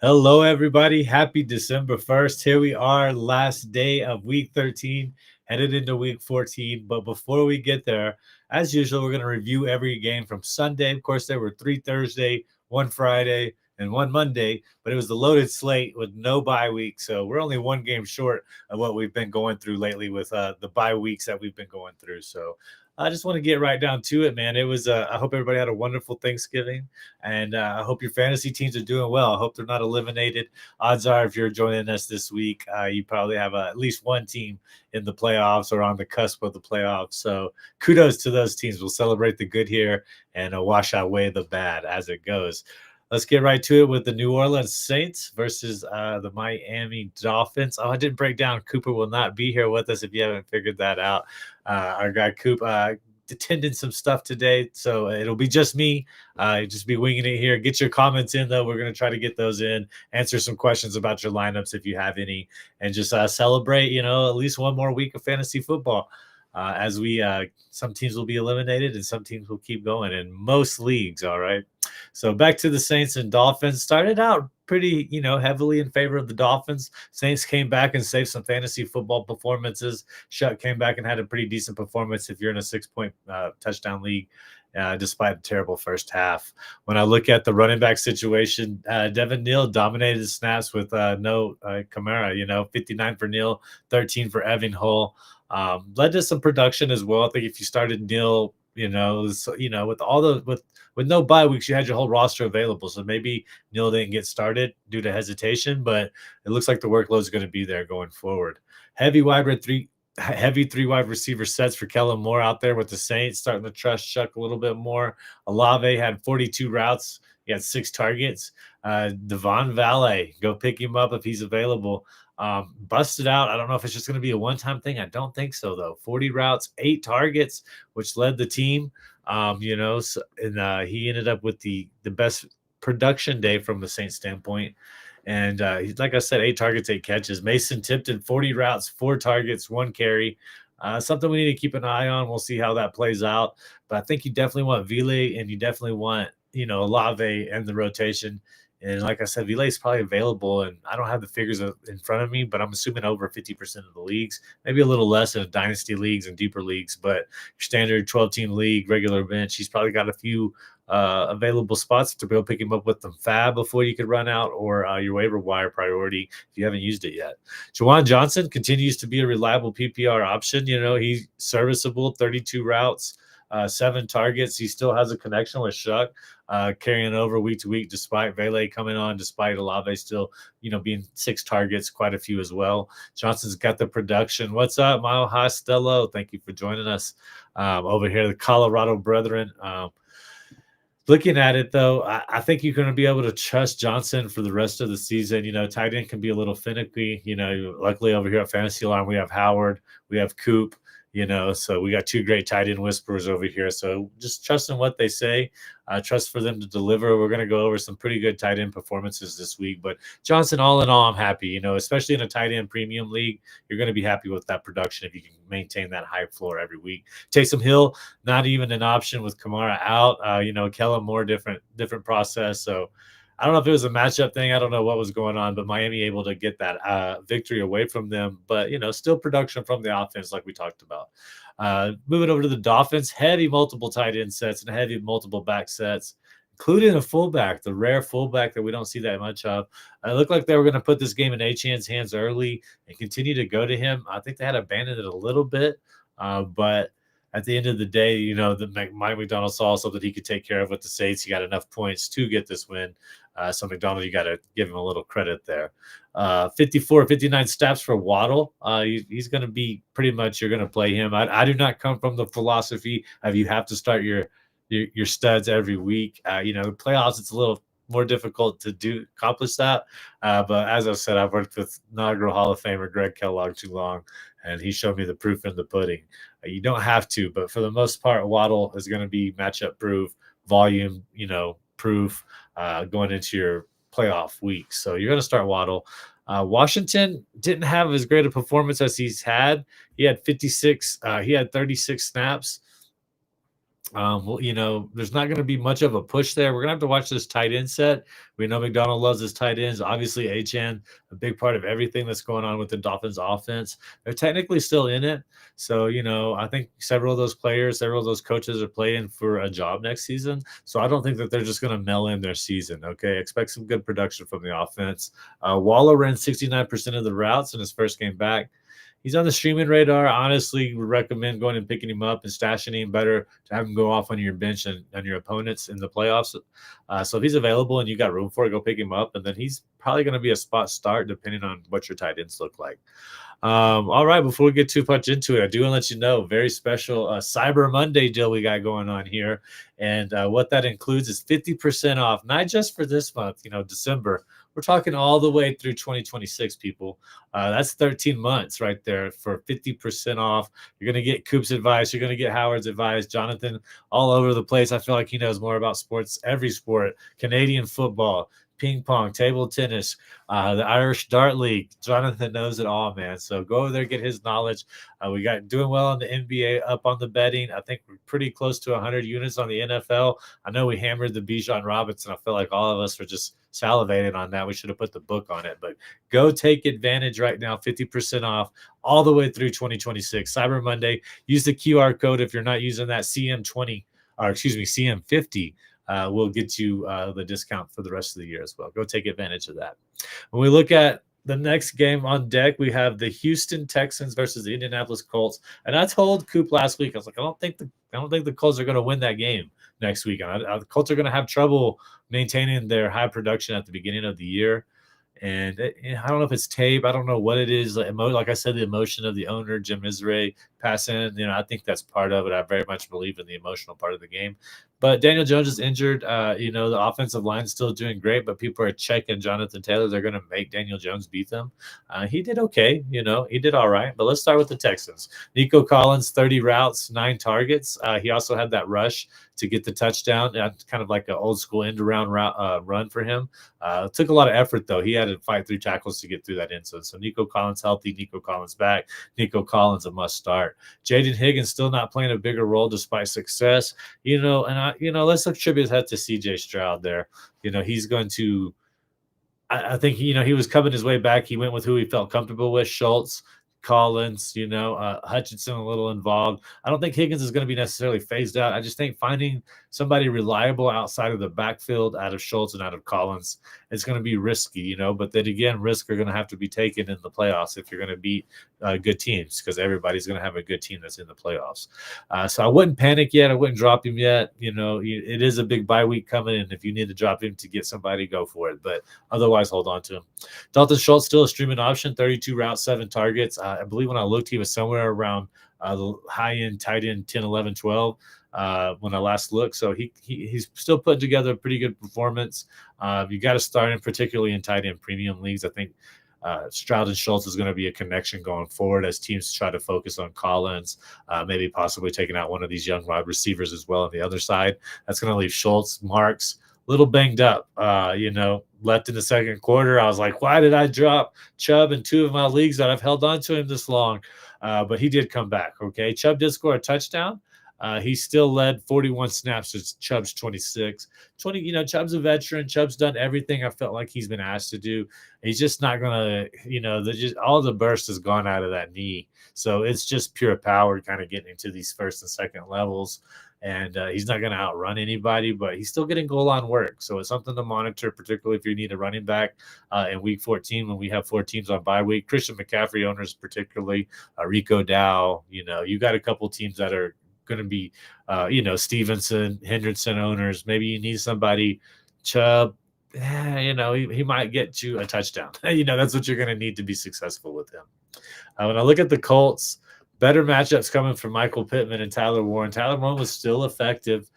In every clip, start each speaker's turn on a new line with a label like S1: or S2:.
S1: Hello, everybody. Happy December 1st. Here we are, last day of week 13, headed into week 14. But before we get there, as usual, we're going to review every game from Sunday. Of course, there were 3 Thursday, 1 Friday, and 1 Monday, but it was the loaded slate with no bye week. So we're only one game short of what we've been going through lately with the bye weeks that we've been going through. So I just want to get right down to it, man. I hope everybody had a wonderful Thanksgiving. And I hope your fantasy teams are doing well. I hope they're not eliminated. Odds are, if you're joining us this week, you probably have at least one team in the playoffs or on the cusp of the playoffs. So kudos to those teams. We'll celebrate the good here and wash away the bad as it goes. Let's get right to it with the New Orleans Saints versus the Miami Dolphins. Oh, I didn't break down. Cooper will not be here with us if you haven't figured that out. Our guy Coop attending some stuff today, so it'll be just me. Just be winging it here. Get your comments in, though. We're going to try to get those in, answer some questions about your lineups if you have any, and just celebrate, at least one more week of fantasy football. As we some teams will be eliminated and some teams will keep going in most leagues. All right. So back to the Saints and Dolphins. Started out pretty, heavily in favor of the Dolphins. Saints came back and saved some fantasy football performances. Shutt came back and had a pretty decent performance if you're in a 6-point touchdown league. Despite a terrible first half. When I look at the running back situation, Devin Neal dominated the snaps with no Kamara, 59 for Neal, 13 for Evan Hull. Led to some production as well. I think if you started Neal, with no bye weeks, you had your whole roster available. So maybe Neal didn't get started due to hesitation, but it looks like the workload is going to be there going forward. Heavy three wide receiver sets for Kellen Moore out there with the Saints, starting to trust Chuck a little bit more. Olave had 42 routes. He had 6 targets. Devon Valet, go pick him up if he's available. Busted out. I don't know if it's just going to be a one-time thing. I don't think so, though. 40 routes, 8 targets, which led the team. He ended up with the best production day from the Saints standpoint. And like I said, 8 targets, 8 catches. Mason Tipton, 40 routes, 4 targets, 1 carry. Something we need to keep an eye on. We'll see how that plays out. But I think you definitely want Ville and you definitely want, Olave and the rotation. And like I said, Ville is probably available, and I don't have the figures in front of me, but I'm assuming over 50% of the leagues, maybe a little less in dynasty leagues and deeper leagues. But your standard 12-team league, regular bench, he's probably got a few available spots to go pick him up with the fab before you could run out, or your waiver wire priority if you haven't used it yet. Jawan Johnson continues to be a reliable PPR option. He's serviceable, 32 routes. 7 targets. He still has a connection with Shuck, carrying over week to week, despite Vele coming on, despite Olave still, being 6 targets, quite a few as well. Johnson's got the production. What's up, Mile High Stello? Thank you for joining us over here, the Colorado Brethren. Looking at it, though, I think you're going to be able to trust Johnson for the rest of the season. Tight end can be a little finicky. Luckily over here at Fantasy Alarm, we have Howard, we have Coop, so we got 2 great tight end whisperers over here. So just trust in what they say. Trust for them to deliver. We're going to go over some pretty good tight end performances this week. But Johnson, all in all, I'm happy. Especially in a tight end premium league, you're going to be happy with that production if you can maintain that high floor every week. Taysom Hill, not even an option with Kamara out. Kellen Moore, different process. So I don't know if it was a matchup thing. I don't know what was going on, but Miami able to get that victory away from them. But, still production from the offense like we talked about. Moving over to the Dolphins, heavy multiple tight end sets and heavy multiple back sets, including a fullback, the rare fullback that we don't see that much of. It looked like they were going to put this game in Achane's hands early and continue to go to him. I think they had abandoned it a little bit, but at the end of the day, Mike McDonald saw something he could take care of with the Saints. He got enough points to get this win. So McDonald, you got to give him a little credit there. 54, 59 snaps for Waddle. He's going to be pretty much, you're going to play him. I do not come from the philosophy of you have to start your studs every week. Playoffs, it's a little more difficult to accomplish that. But as I said, I've worked with inaugural Hall of Famer Greg Kellogg too long, and he showed me the proof in the pudding. You don't have to, but for the most part, Waddle is going to be matchup proof, volume, proof going into your playoff week. So you're going to start Waddle. Washington didn't have as great a performance as he's had. He had 36. He had 36 snaps. Well, there's not going to be much of a push there. We're going to have to watch this tight end set. We know McDonald loves his tight ends. Obviously, Achan, a big part of everything that's going on with the Dolphins offense. They're technically still in it. So, I think several of those players, several of those coaches are playing for a job next season. So I don't think that they're just going to mail in their season. Okay. Expect some good production from the offense. Waller ran 69% of the routes in his first game back. He's on the streaming radar. Honestly, would recommend going and picking him up and stashing him. Better to have him go off on your bench and on your opponents in the playoffs. So if he's available and you got room for it, go pick him up. And then he's probably going to be a spot start depending on what your tight ends look like. All right, before we get too much into it, I do want to let you know very special Cyber Monday deal we got going on here. And what that includes is 50% off, not just for this month, December. We're talking all the way through 2026, people. That's 13 months right there for 50% off. You're going to get Coop's advice. You're going to get Howard's advice. Jonathan, all over the place. I feel like he knows more about sports, every sport, Canadian football, ping pong, table tennis, the Irish Dart League. Jonathan knows it all, man. So go over there, get his knowledge. We got doing well on the NBA, up on the betting. I think we're pretty close to 100 units on the NFL. I know we hammered the Bijan Robinson. I feel like all of us are just salivating on that. We should have put the book on it, but go take advantage right now. 50% off all the way through 2026. Cyber Monday. Use the QR code if you're not using that CM20, or excuse me, CM50. Will get you the discount for the rest of the year as well. Go take advantage of that. When we look at the next game on deck, we have the Houston Texans versus the Indianapolis Colts. And I told Coop last week, I was like, I don't think the Colts are going to win that game next week. The Colts are going to have trouble maintaining their high production at the beginning of the year. And I don't know if it's tape. I don't know what it is. Like I said, the emotion of the owner, Jim Irsay, passing. I think that's part of it. I very much believe in the emotional part of the game. But Daniel Jones is injured. The offensive line is still doing great, but people are checking Jonathan Taylor. They're going to make Daniel Jones beat them. He did okay. He did all right. But let's start with the Texans. Nico Collins, 30 routes, 9 targets. He also had that rush to get the touchdown. Kind of like an old school end around run for him. It took a lot of effort, though. He had to fight through tackles to get through that end zone. So Nico Collins healthy. Nico Collins back. Nico Collins a must start. Jaden Higgins still not playing a bigger role despite success. Let's attribute that to CJ Stroud there. He's going to, I think, he was coming his way back. He went with who he felt comfortable with, Schultz, Collins, Hutchinson a little involved. I don't think Higgins is going to be necessarily phased out. I just think finding somebody reliable outside of the backfield, out of Schultz and out of Collins, it's going to be risky, but then again, risks are going to have to be taken in the playoffs if you're going to beat good teams, because everybody's going to have a good team that's in the playoffs. So I wouldn't panic yet. I wouldn't drop him yet. It is a big bye week coming, and if you need to drop him to get somebody, go for it. But otherwise, hold on to him. Dalton Schultz still a streaming option, 32 routes, 7 targets. I believe when I looked, he was somewhere around the high end, tight end 10, 11, 12 when I last looked. So he's still putting together a pretty good performance. You got to start him, particularly in tight end premium leagues. I think Stroud and Schultz is going to be a connection going forward as teams try to focus on Collins, maybe possibly taking out one of these young wide receivers as well on the other side. That's going to leave Schultz, Marks, a little banged up, left in the second quarter. I was like, why did I drop Chubb in 2 of my leagues that I've held on to him this long? But he did come back, okay? Chubb did score a touchdown. He still led 41 snaps to Chubb's 26. Chubb's a veteran. Chubb's done everything I felt like he's been asked to do. He's just not going to, all the burst has gone out of that knee. So it's just pure power kind of getting into these first and second levels. And he's not going to outrun anybody, but he's still getting goal line work. So it's something to monitor, particularly if you need a running back in week 14 when we have 4 teams on bye week. Christian McCaffrey owners, particularly Rico Dow, you got a couple teams that are going to be, Stevenson, Hendrickson owners. Maybe you need somebody, Chubb. He might get you a touchdown. That's what you're going to need to be successful with him. When I look at the Colts, better matchups coming from Michael Pittman and Tyler Warren. Tyler Warren was still effective,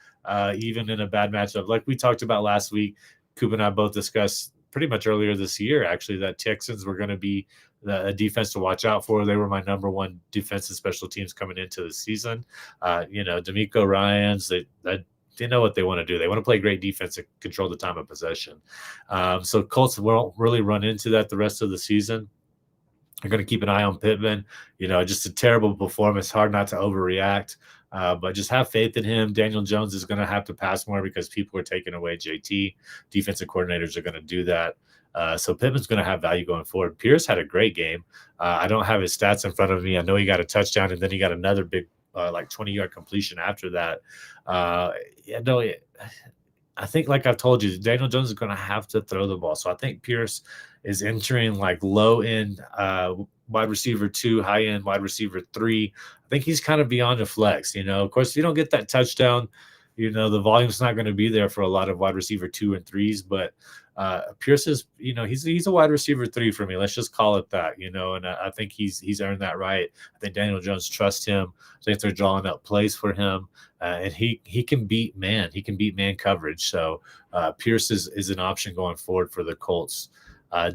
S1: even in a bad matchup. Like we talked about last week, Coop and I both discussed pretty much earlier this year, actually, that Texans were going to be a defense to watch out for. They were my number 1 defensive special teams coming into the season. D'Amico Ryans, they know what they want to do. They want to play great defense and control the time of possession. So Colts won't really run into that the rest of the season. I'm going to keep an eye on Pittman. Just a terrible performance. Hard not to overreact, but just have faith in him. Daniel Jones is going to have to pass more because people are taking away JT. Defensive coordinators are going to do that. So Pittman's going to have value going forward. Pierce had a great game. I don't have his stats in front of me. I know he got a touchdown, and then he got another big, like 20-yard completion after that. Yeah, no, I think, like I've told you, Daniel Jones is going to have to throw the ball. So I think Pierce is entering like low end wide receiver 2, high end wide receiver 3. I think he's kind of beyond a flex. Of course, if you don't get that touchdown, the volume's not going to be there for a lot of wide receiver 2 and 3s. But Pierce is, he's a wide receiver 3 for me. Let's just call it that. And I think he's earned that right. I think Daniel Jones trusts him. I think they're drawing up plays for him. And he can beat man. He can beat man coverage. So Pierce is an option going forward for the Colts.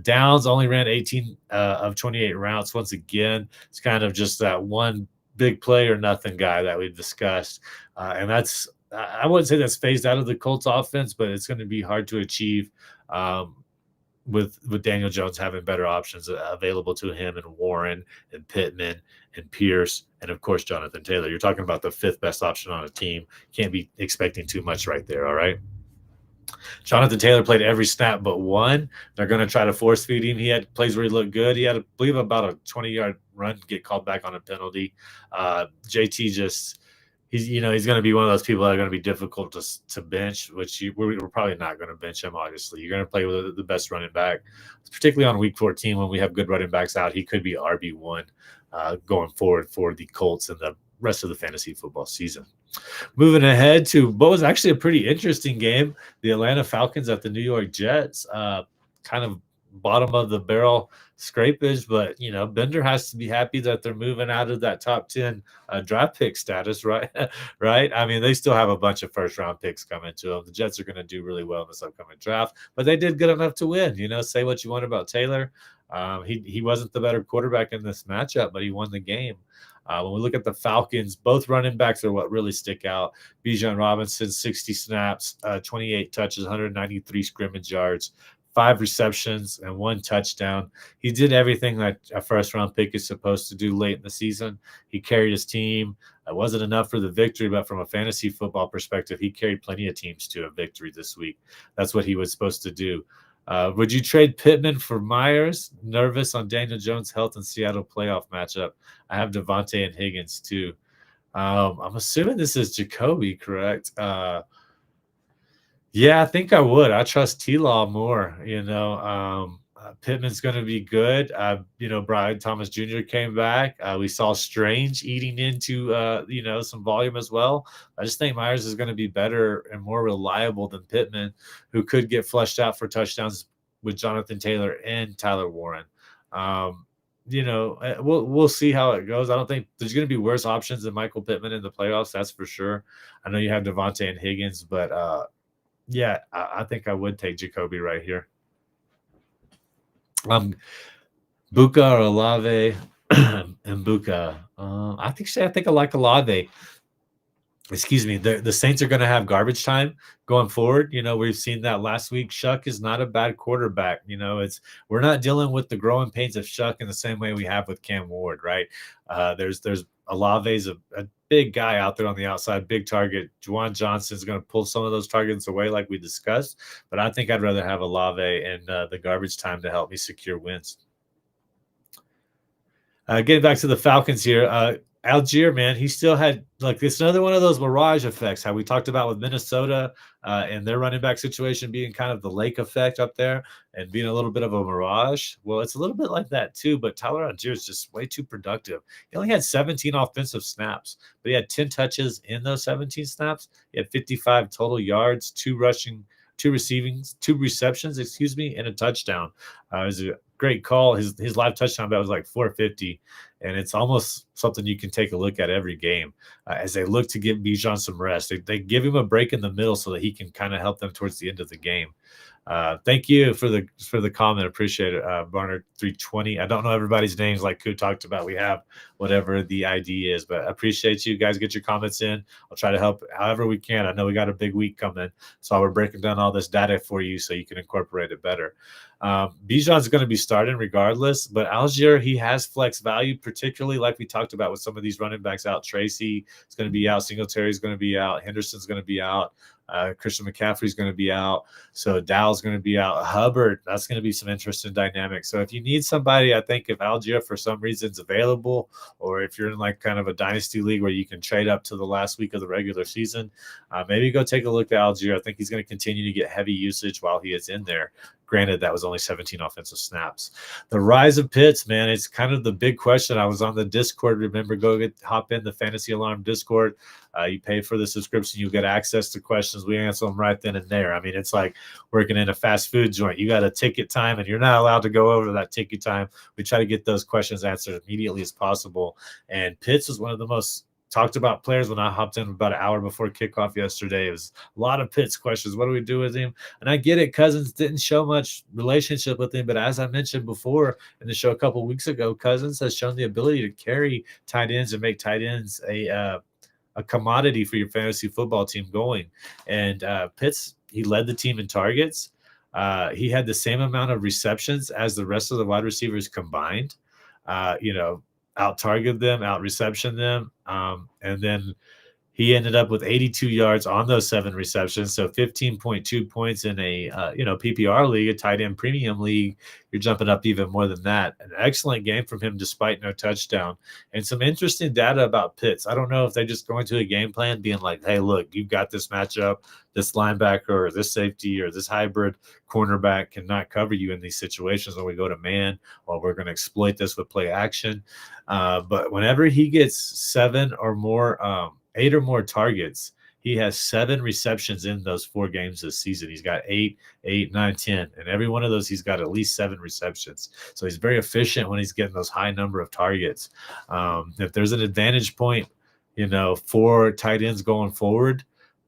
S1: Downs only ran 18 of 28 routes. Once again, it's kind of just that one big play or nothing guy that we discussed. And that's, I wouldn't say that's phased out of the Colts offense, but it's going to be hard to achieve with Daniel Jones having better options available to him, and Warren and Pittman and Pierce, and of course Jonathan Taylor. You're talking about the 5th best option on a team. Can't be expecting too much right there. All right. Jonathan Taylor played every snap but one. They're going to try to force feed him. He had plays where he looked good. He had, I believe, about a 20-yard run get called back on a penalty. JT just he's going to be one of those people that are going to be difficult to bench, which we're probably not going to bench him. Obviously, you're going to play with the best running back, particularly on week 14 when we have good running backs out. He could be RB1 going forward for the Colts and the rest of the fantasy football season. Moving ahead to what was actually a pretty interesting game, the Atlanta Falcons at the New York Jets. Kind of bottom of the barrel scrapage, but Bender has to be happy that they're moving out of that top 10 draft pick status, right? Right. I mean, they still have a bunch of first round picks coming to them. The Jets are going to do really well in this upcoming draft, but they did good enough to win. Say what you want about Taylor. He wasn't the better quarterback in this matchup, but he won the game. When we look at the Falcons, both running backs are what really stick out. Bijan Robinson, 60 snaps, 28 touches, 193 scrimmage yards, 5 receptions, and 1 touchdown. He did everything that a first-round pick is supposed to do late in the season. He carried his team. It wasn't enough for the victory, but from a fantasy football perspective, he carried plenty of teams to a victory this week. That's what he was supposed to do. Would you trade Pittman for Myers? Nervous on Daniel Jones' health and Seattle playoff matchup. I have Devontae and Higgins too. I'm assuming this is Jacoby, correct? Yeah, I think I would. I trust T-Law more. Pittman's going to be good. Brian Thomas Jr. came back. We saw Strange eating into, some volume as well. I just think Myers is going to be better and more reliable than Pittman, who could get flushed out for touchdowns with Jonathan Taylor and Tyler Warren. We'll see how it goes. I don't think there's going to be worse options than Michael Pittman in the playoffs. That's for sure. I know you have Devontae and Higgins, but yeah, I think I would take Jacoby right here. Buka or Olave and Buka. I think I like Olave. Excuse me. The Saints are going to have garbage time going forward. We've seen that last week. Shuck is not a bad quarterback. We're not dealing with the growing pains of Shuck in the same way we have with Cam Ward, right? There's Olave's a big guy out there on the outside, big target. Juwan Johnson's going to pull some of those targets away like we discussed, but I think I'd rather have Olave and the garbage time to help me secure wins. Getting back to the Falcons here, Algier, man, he still had it's another one of those mirage effects. How we talked about with Minnesota and their running back situation being kind of the lake effect up there and being a little bit of a mirage. Well, it's a little bit like that too. But Tyler Algier is just way too productive. He only had 17 offensive snaps, but he had 10 touches in those 17 snaps. He had 55 total yards, 2 receptions, and a touchdown. It was a great call. His live touchdown bet was like 450, and it's almost something you can take a look at every game as they look to give Bijan some rest. They give him a break in the middle so that he can kind of help them towards the end of the game. Thank you for the comment. Appreciate it, Barnard 320. I don't know everybody's names like Ku talked about. We have whatever the ID is, but I appreciate you guys. Get your comments in. I'll try to help however we can. I know we got a big week coming, so we're breaking down all this data for you so you can incorporate it better. Bijan's going to be starting regardless, but Algier, he has flex value, particularly like we talked about with some of these running backs out. Tracy is going to be out. Singletary is going to be out. Henderson's going to be out. Christian McCaffrey's going to be out. So Dow's going to be out. Hubbard, that's going to be some interesting dynamics. So if you need somebody, I think if Algier for some reason is available, or if you're in like kind of a dynasty league where you can trade up to the last week of the regular season, maybe go take a look at Algier. I think he's going to continue to get heavy usage while he is in there. Granted, that was only 17 offensive snaps. The rise of Pitts, man, it's kind of the big question. I was on the Discord. Remember, hop in the Fantasy Alarm Discord. You pay for the subscription, you get access to questions. We answer them right then and there. I mean, it's like working in a fast food joint. You got a ticket time, and you're not allowed to go over that ticket time. We try to get those questions answered immediately as possible. And Pitts was one of the most talked about players when I hopped in about an hour before kickoff yesterday. It was a lot of Pitts questions. What do we do with him? And I get it. Cousins didn't show much relationship with him, but as I mentioned before in the show a couple of weeks ago, Cousins has shown the ability to carry tight ends and make tight ends a commodity for your fantasy football team going. And Pitts, he led the team in targets. He had the same amount of receptions as the rest of the wide receivers combined. Out target them, out reception them. And then he ended up with 82 yards on those 7 receptions. So 15.2 points in a, PPR league, a tight end premium league. You're jumping up even more than that. An excellent game from him despite no touchdown. And some interesting data about Pitts. I don't know if they just go into a game plan being like, hey, look, you've got this matchup, this linebacker or this safety or this hybrid cornerback cannot cover you in these situations when we go to man, or we're going to exploit this with play action. But whenever he gets 7 or more 8 or more targets, he has 7 receptions in those 4 games this season. He's got 8, 9, 10. And every one of those, he's got at least 7 receptions. So he's very efficient when he's getting those high number of targets. If there's an advantage point, for tight ends going forward,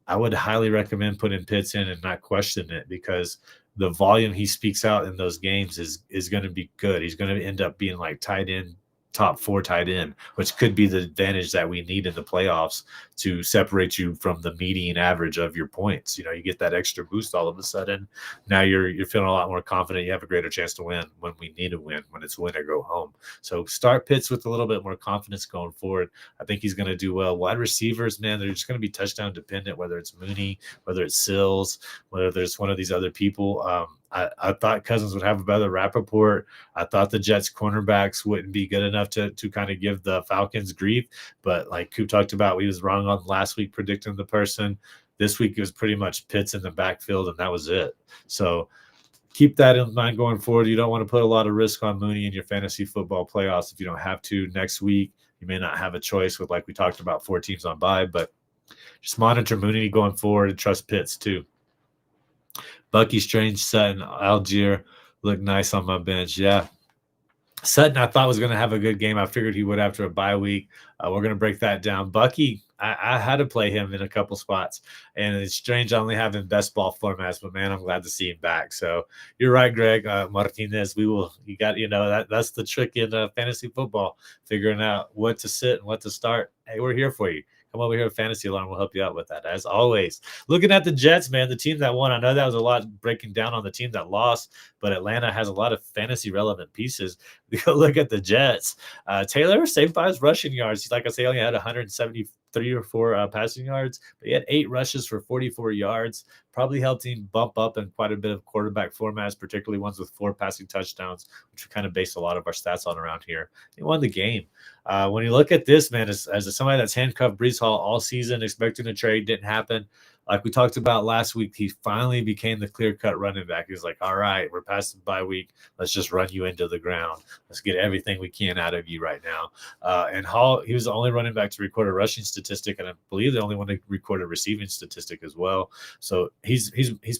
S1: I would highly recommend putting Pitts in and not question it, because the volume he speaks out in those games is going to be good. He's going to end up being like tight end, top 4 tight end, which could be the advantage that we need in the playoffs to separate you from the median average of your points. You get that extra boost all of a sudden. Now you're feeling a lot more confident. You have a greater chance to win when we need to win, when it's win or go home. So start Pitts with a little bit more confidence going forward. I think he's going to do well. Wide receivers, man, they're just going to be touchdown dependent, whether it's Mooney, whether it's Sills, whether there's one of these other people. I thought Cousins would have a better Rappaport. I thought the Jets cornerbacks wouldn't be good enough to kind of give the Falcons grief. But like Coop talked about, we was wrong on last week predicting the person. This week it was pretty much Pitts in the backfield, and that was it. So keep that in mind going forward. You don't want to put a lot of risk on Mooney in your fantasy football playoffs if you don't have to. Next week, you may not have a choice with, like we talked about, 4 teams on bye, but just monitor Mooney going forward and trust Pitts too. Bucky, Strange, Sutton, Algier look nice on my bench. Yeah. Sutton, I thought was going to have a good game. I figured he would after a bye week. We're going to break that down. Bucky, I had to play him in a couple spots, and it's strange I only have him best ball formats, but man, I'm glad to see him back. So you're right, Greg Martinez. That's the trick in fantasy football, figuring out what to sit and what to start. Hey, we're here for you. Come over here at Fantasy Alarm. We'll help you out with that, as always. Looking at the Jets, man, the team that won. I know that was a lot breaking down on the team that lost, but Atlanta has a lot of fantasy-relevant pieces. Look at the Jets. Taylor saved by his rushing yards. Like I say, he only had 173 or 4 passing yards, but he had 8 rushes for 44 yards. Probably helped him bump up in quite a bit of quarterback formats, particularly ones with 4 passing touchdowns, which we kind of base a lot of our stats on around here. He won the game. When you look at this, man, as somebody that's handcuffed Breece Hall all season, expecting a trade, didn't happen. Like we talked about last week, he finally became the clear-cut running back. He was like, all right, we're past the bye week. Let's just run you into the ground. Let's get everything we can out of you right now. And Hall, he was the only running back to record a rushing statistic, and I believe the only one to record a receiving statistic as well. So he's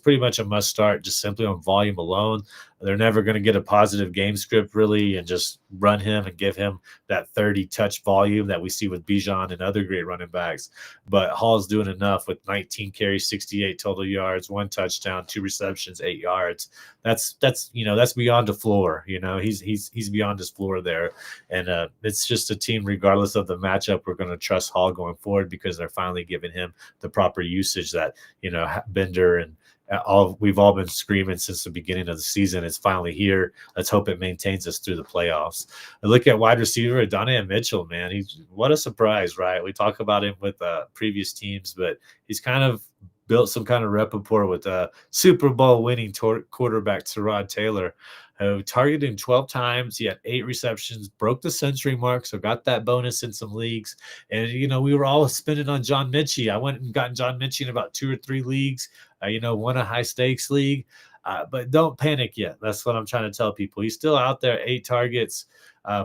S1: pretty much a must start just simply on volume alone. They're never going to get a positive game script really and just run him and give him that 30 touch volume that we see with Bijan and other great running backs. But Hall's doing enough with 19 carries, 68 total yards, 1 touchdown, 2 receptions, 8 yards. That's beyond the floor. He's beyond his floor there, and it's just a team, regardless of the matchup, we're going to trust Hall going forward because they're finally giving him the proper usage that Bender and we've all been screaming since the beginning of the season. It's finally here. Let's hope it maintains us through the playoffs. I look at wide receiver Adonai Mitchell, man. What a surprise, right? We talk about him with previous teams, but he's kind of built some kind of rapport with Super Bowl winning quarterback Tyrod Taylor, who targeted him 12 times. He had 8 receptions, broke the century mark, so got that bonus in some leagues. And, we were all spending on John Mitchell. I went and got John Mitchell in about 2 or 3 leagues, won a high stakes league. But don't panic yet. That's what I'm trying to tell people. He's still out there, 8 targets,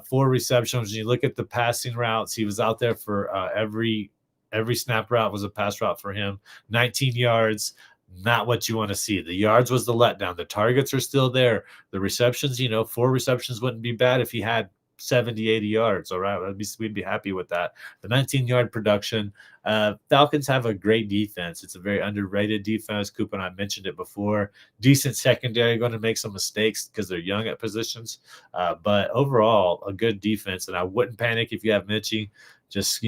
S1: 4 receptions. When you look at the passing routes, he was out there for every snap route was a pass route for him. 19 yards, not what you want to see. The yards was the letdown. The targets are still there. The receptions, 4 receptions wouldn't be bad if he had 70, 80 yards. All right. We'd be happy with that. The 19-yard production. Falcons have a great defense. It's a very underrated defense. Coop and I mentioned it before. Decent secondary, going to make some mistakes because they're young at positions. But overall, a good defense. And I wouldn't panic if you have Mitchie. Just,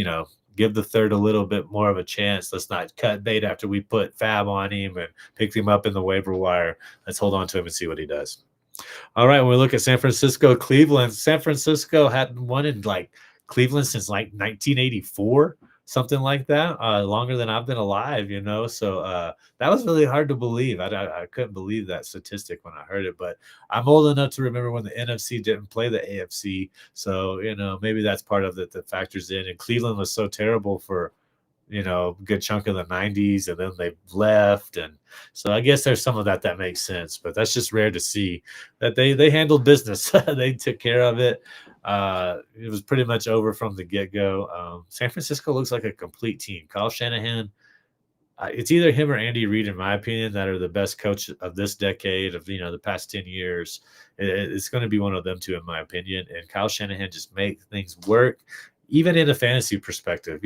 S1: give the third a little bit more of a chance. Let's not cut bait after we put Fab on him and picked him up in the waiver wire. Let's hold on to him and see what he does. All right, when we look at San Francisco, Cleveland. San Francisco hadn't won in Cleveland since 1984, something like that, longer than I've been alive, So that was really hard to believe. I couldn't believe that statistic when I heard it, but I'm old enough to remember when the NFC didn't play the AFC. So, maybe that's part of it that factors in. And Cleveland was so terrible for a good chunk of the 90s, and then they left. And so I guess there's some of that makes sense, but that's just rare to see that they handled business. They took care of it. It was pretty much over from the get-go. San Francisco looks like a complete team. Kyle Shanahan, it's either him or Andy Reid, in my opinion, that are the best coach of this decade, of the past 10 years. It's going to be one of them two, in my opinion. And Kyle Shanahan just make things work. Even in a fantasy perspective,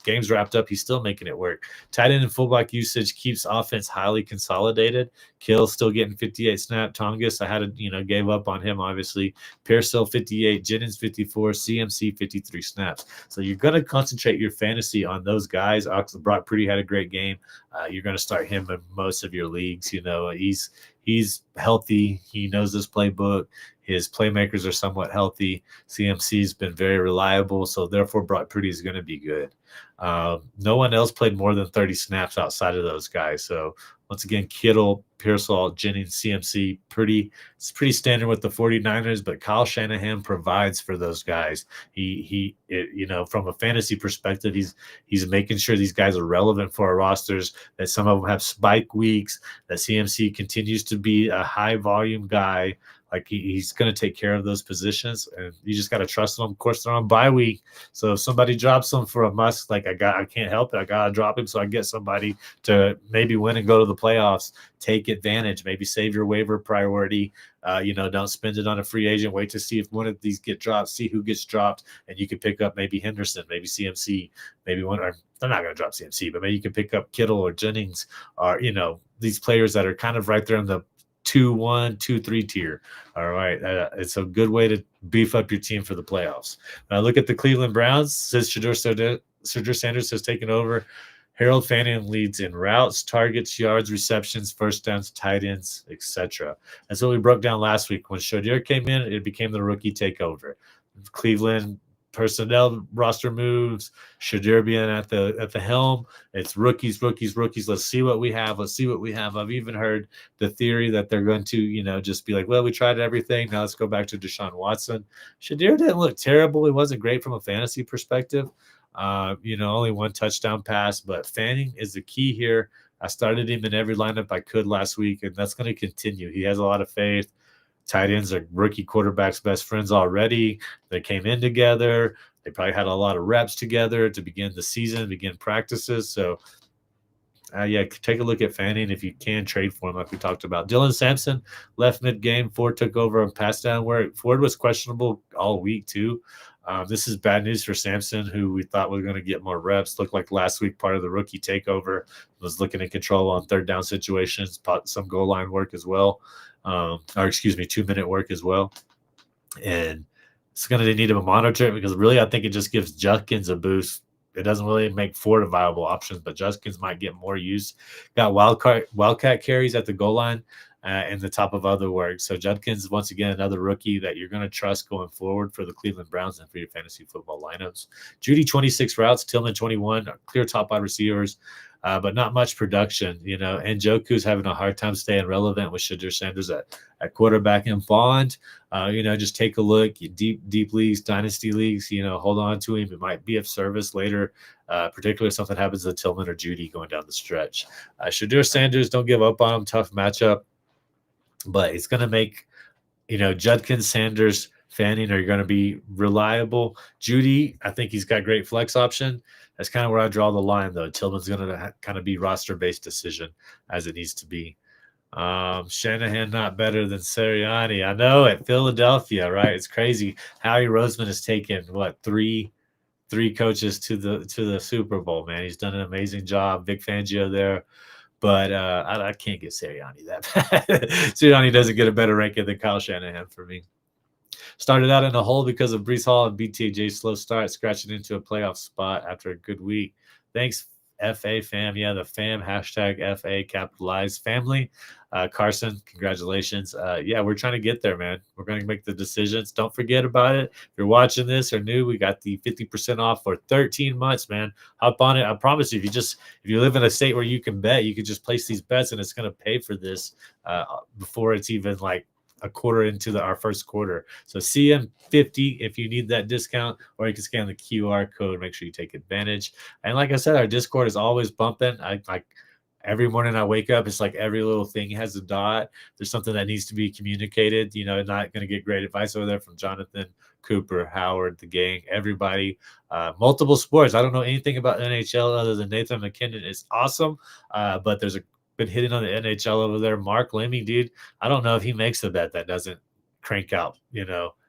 S1: games wrapped up, he's still making it work. Tight end and fullback usage keeps offense highly consolidated. Kill still getting 58 snap. Tongas, I had to, gave up on him, obviously. Pearsall 58, Jennings 54, CMC 53 snaps. So you're going to concentrate your fantasy on those guys. Brock Purdy had a great game. You're going to start him in most of your leagues. He's healthy. He knows this playbook. His playmakers are somewhat healthy. CMC's been very reliable, so therefore Brock Purdy is going to be good. No one else played more than 30 snaps outside of those guys. So once again, Kittle, Pearsall, Jennings, CMC, it's pretty standard with the 49ers, but Kyle Shanahan provides for those guys. From a fantasy perspective, he's making sure these guys are relevant for our rosters, that some of them have spike weeks, that CMC continues to be a high volume guy. He's going to take care of those positions, and you just got to trust them. Of course, they're on bye week, so if somebody drops them for a must, I can't help it. I got to drop him, so I get somebody to maybe win and go to the playoffs. Take advantage. Maybe save your waiver priority. Don't spend it on a free agent. Wait to see if one of these get dropped. See who gets dropped, and you can pick up maybe Henderson, maybe CMC, maybe one. Or they're not going to drop CMC, but maybe you can pick up Kittle or Jennings, or these players that are kind of right there in the 2-1, 2-3 tier. All right. It's a good way to beef up your team for the playoffs. Now look at the Cleveland Browns. Since Shadur Sanders has taken over, Harold Fanning leads in routes, targets, yards, receptions, first downs, tight ends, etc. That's what we broke down last week. When Shadur came in, it became the rookie takeover. Cleveland personnel roster moves, Shadur being at the helm. It's rookies. Let's see what we have. I've even heard the theory that they're going to, just be like, well, we tried everything. Now let's go back to Deshaun Watson. Shadur didn't look terrible. He wasn't great from a fantasy perspective. Only 1 touchdown pass, but Fanning is the key here. I started him in every lineup I could last week, and that's going to continue. He has a lot of faith. Tight ends are rookie quarterbacks' best friends already. They came in together. They probably had a lot of reps together to begin the season, begin practices. So Yeah, take a look at Fanning if you can trade for him, like we talked about. Dylan Sampson left mid game. Ford took over on pass down work. Ford was questionable all week too. This is bad news for Sampson, who we thought was going to get more reps. Looked like last week part of the rookie takeover was looking at control on third down situations, some goal line work as well, or excuse me, 2-minute work as well. And it's going to need to monitor it because really I think it just gives Judkins a boost. It doesn't really make Ford a viable option, but Judkins might get more use. Got wildcat carries at the goal line and the top of other work. So Judkins, once again, another rookie that you're going to trust going forward for the Cleveland Browns and for your fantasy football lineups. Judy, 26 routes, Tillman, 21, clear top wide receivers. But not much production, and Njoku's having a hard time staying relevant with Shadur Sanders at quarterback and Bond. Just take a look, deep leagues, dynasty leagues, hold on to him. It might be of service later, particularly if something happens to Tillman or Judy going down the stretch. Shadur Sanders, don't give up on him. Tough matchup, but it's going to make, Judkins, Sanders, Fanning are going to be reliable. Judy, I think he's got great flex option. That's kind of where I draw the line, though. Tillman's going to kind of be roster-based decision as it needs to be. Shanahan not better than Sirianni. I know, at Philadelphia, right? It's crazy. Howie Roseman has taken three coaches to the Super Bowl. Man, he's done an amazing job. Vic Fangio there, but I can't get Sirianni that bad. Sirianni doesn't get a better ranking than Kyle Shanahan for me. Started out in a hole because of Brees Hall and BTJ's slow start, scratching into a playoff spot after a good week. Thanks, FA fam. Yeah, the fam, hashtag FA capitalized family. Carson, congratulations. Yeah, we're trying to get there, man. We're going to make the decisions. Don't forget about it. If you're watching this or new, we got the 50% off for 13 months, man. Hop on it. I promise you, if you live in a state where you can bet, you can just place these bets and it's going to pay for this before it's even like a quarter into our first quarter. So CM50 if you need that discount, or you can scan the QR code. Make sure you take advantage. And like I said, our Discord is always bumping. Every morning I wake up, it's like every little thing has a dot. There's something that needs to be communicated. Not going to get great advice over there from Jonathan, Cooper, Howard, the gang, everybody. Multiple sports. I don't know anything about NHL other than Nathan McKinnon is awesome, but there's been hitting on the NHL over there. Mark Lemmy, dude, I don't know if he makes a bet that doesn't crank out,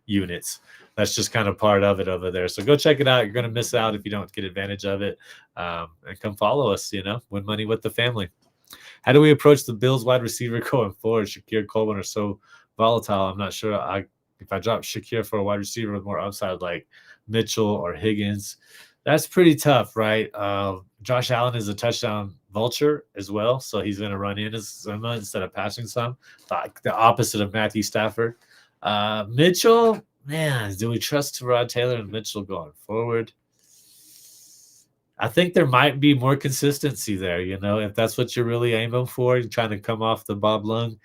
S1: units. That's just kind of part of it over there. So go check it out. You're going to miss out if you don't get advantage of it. And come follow us, win money with the family. How do we approach the Bills wide receiver going forward? Shakir, Coleman are so volatile. I'm not sure if I drop Shakir for a wide receiver with more upside like Mitchell or Higgins. That's pretty tough, right? Josh Allen is a touchdown vulture as well, so he's going to run in instead of passing some, like the opposite of Matthew Stafford. Mitchell, man, do we trust Tyrod Taylor and Mitchell going forward? I think there might be more consistency there, if that's what you're really aiming for. You're trying to come off the Bob Lung,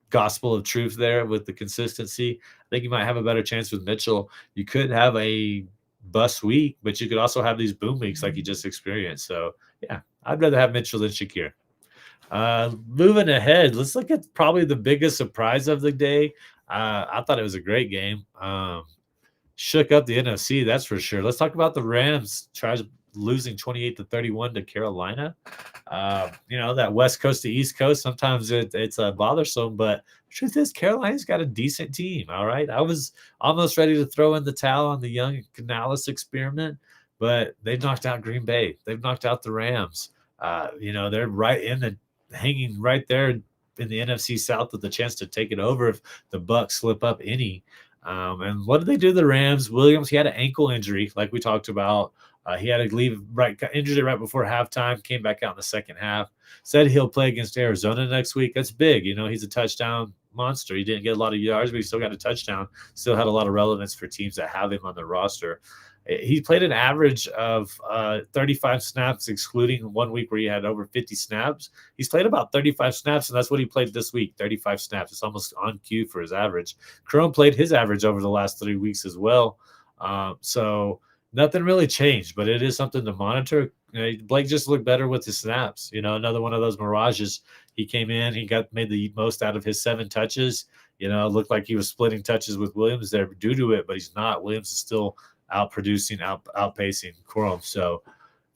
S1: gospel of truth there with the consistency. I think you might have a better chance with Mitchell. You could have a bust week, but you could also have these boom weeks like you just experienced. So, yeah, I'd rather have Mitchell than Shakir. Moving ahead, let's look at probably the biggest surprise of the day. I thought it was a great game. Shook up the NFC, that's for sure. Let's talk about the Rams losing 28-31 to Carolina. That West Coast to East Coast, sometimes it's bothersome, but the truth is Carolina's got a decent team, all right? I was almost ready to throw in the towel on the young Canales experiment, but they've knocked out Green Bay. They've knocked out the Rams. They're right hanging right there in the NFC South with the chance to take it over if the Bucs slip up any. And what did they do to the Rams? Williams, he had an ankle injury, like we talked about. He had to leave injured it right before halftime, came back out in the second half. Said he'll play against Arizona next week. That's big. He's a touchdown monster. He didn't get a lot of yards, but he still got a touchdown. Still had a lot of relevance for teams that have him on their roster. He played an average of 35 snaps, excluding 1 week where he had over 50 snaps. He's played about 35 snaps, and that's what he played this week, 35 snaps. It's almost on cue for his average. Crone played his average over the last 3 weeks as well. So nothing really changed, but it is something to monitor. Blake just looked better with his snaps. Another one of those mirages. He came in, he made the most out of his 7 touches. Looked like he was splitting touches with Williams there due to it, but he's not. Williams is still outproducing, outpacing Corum. So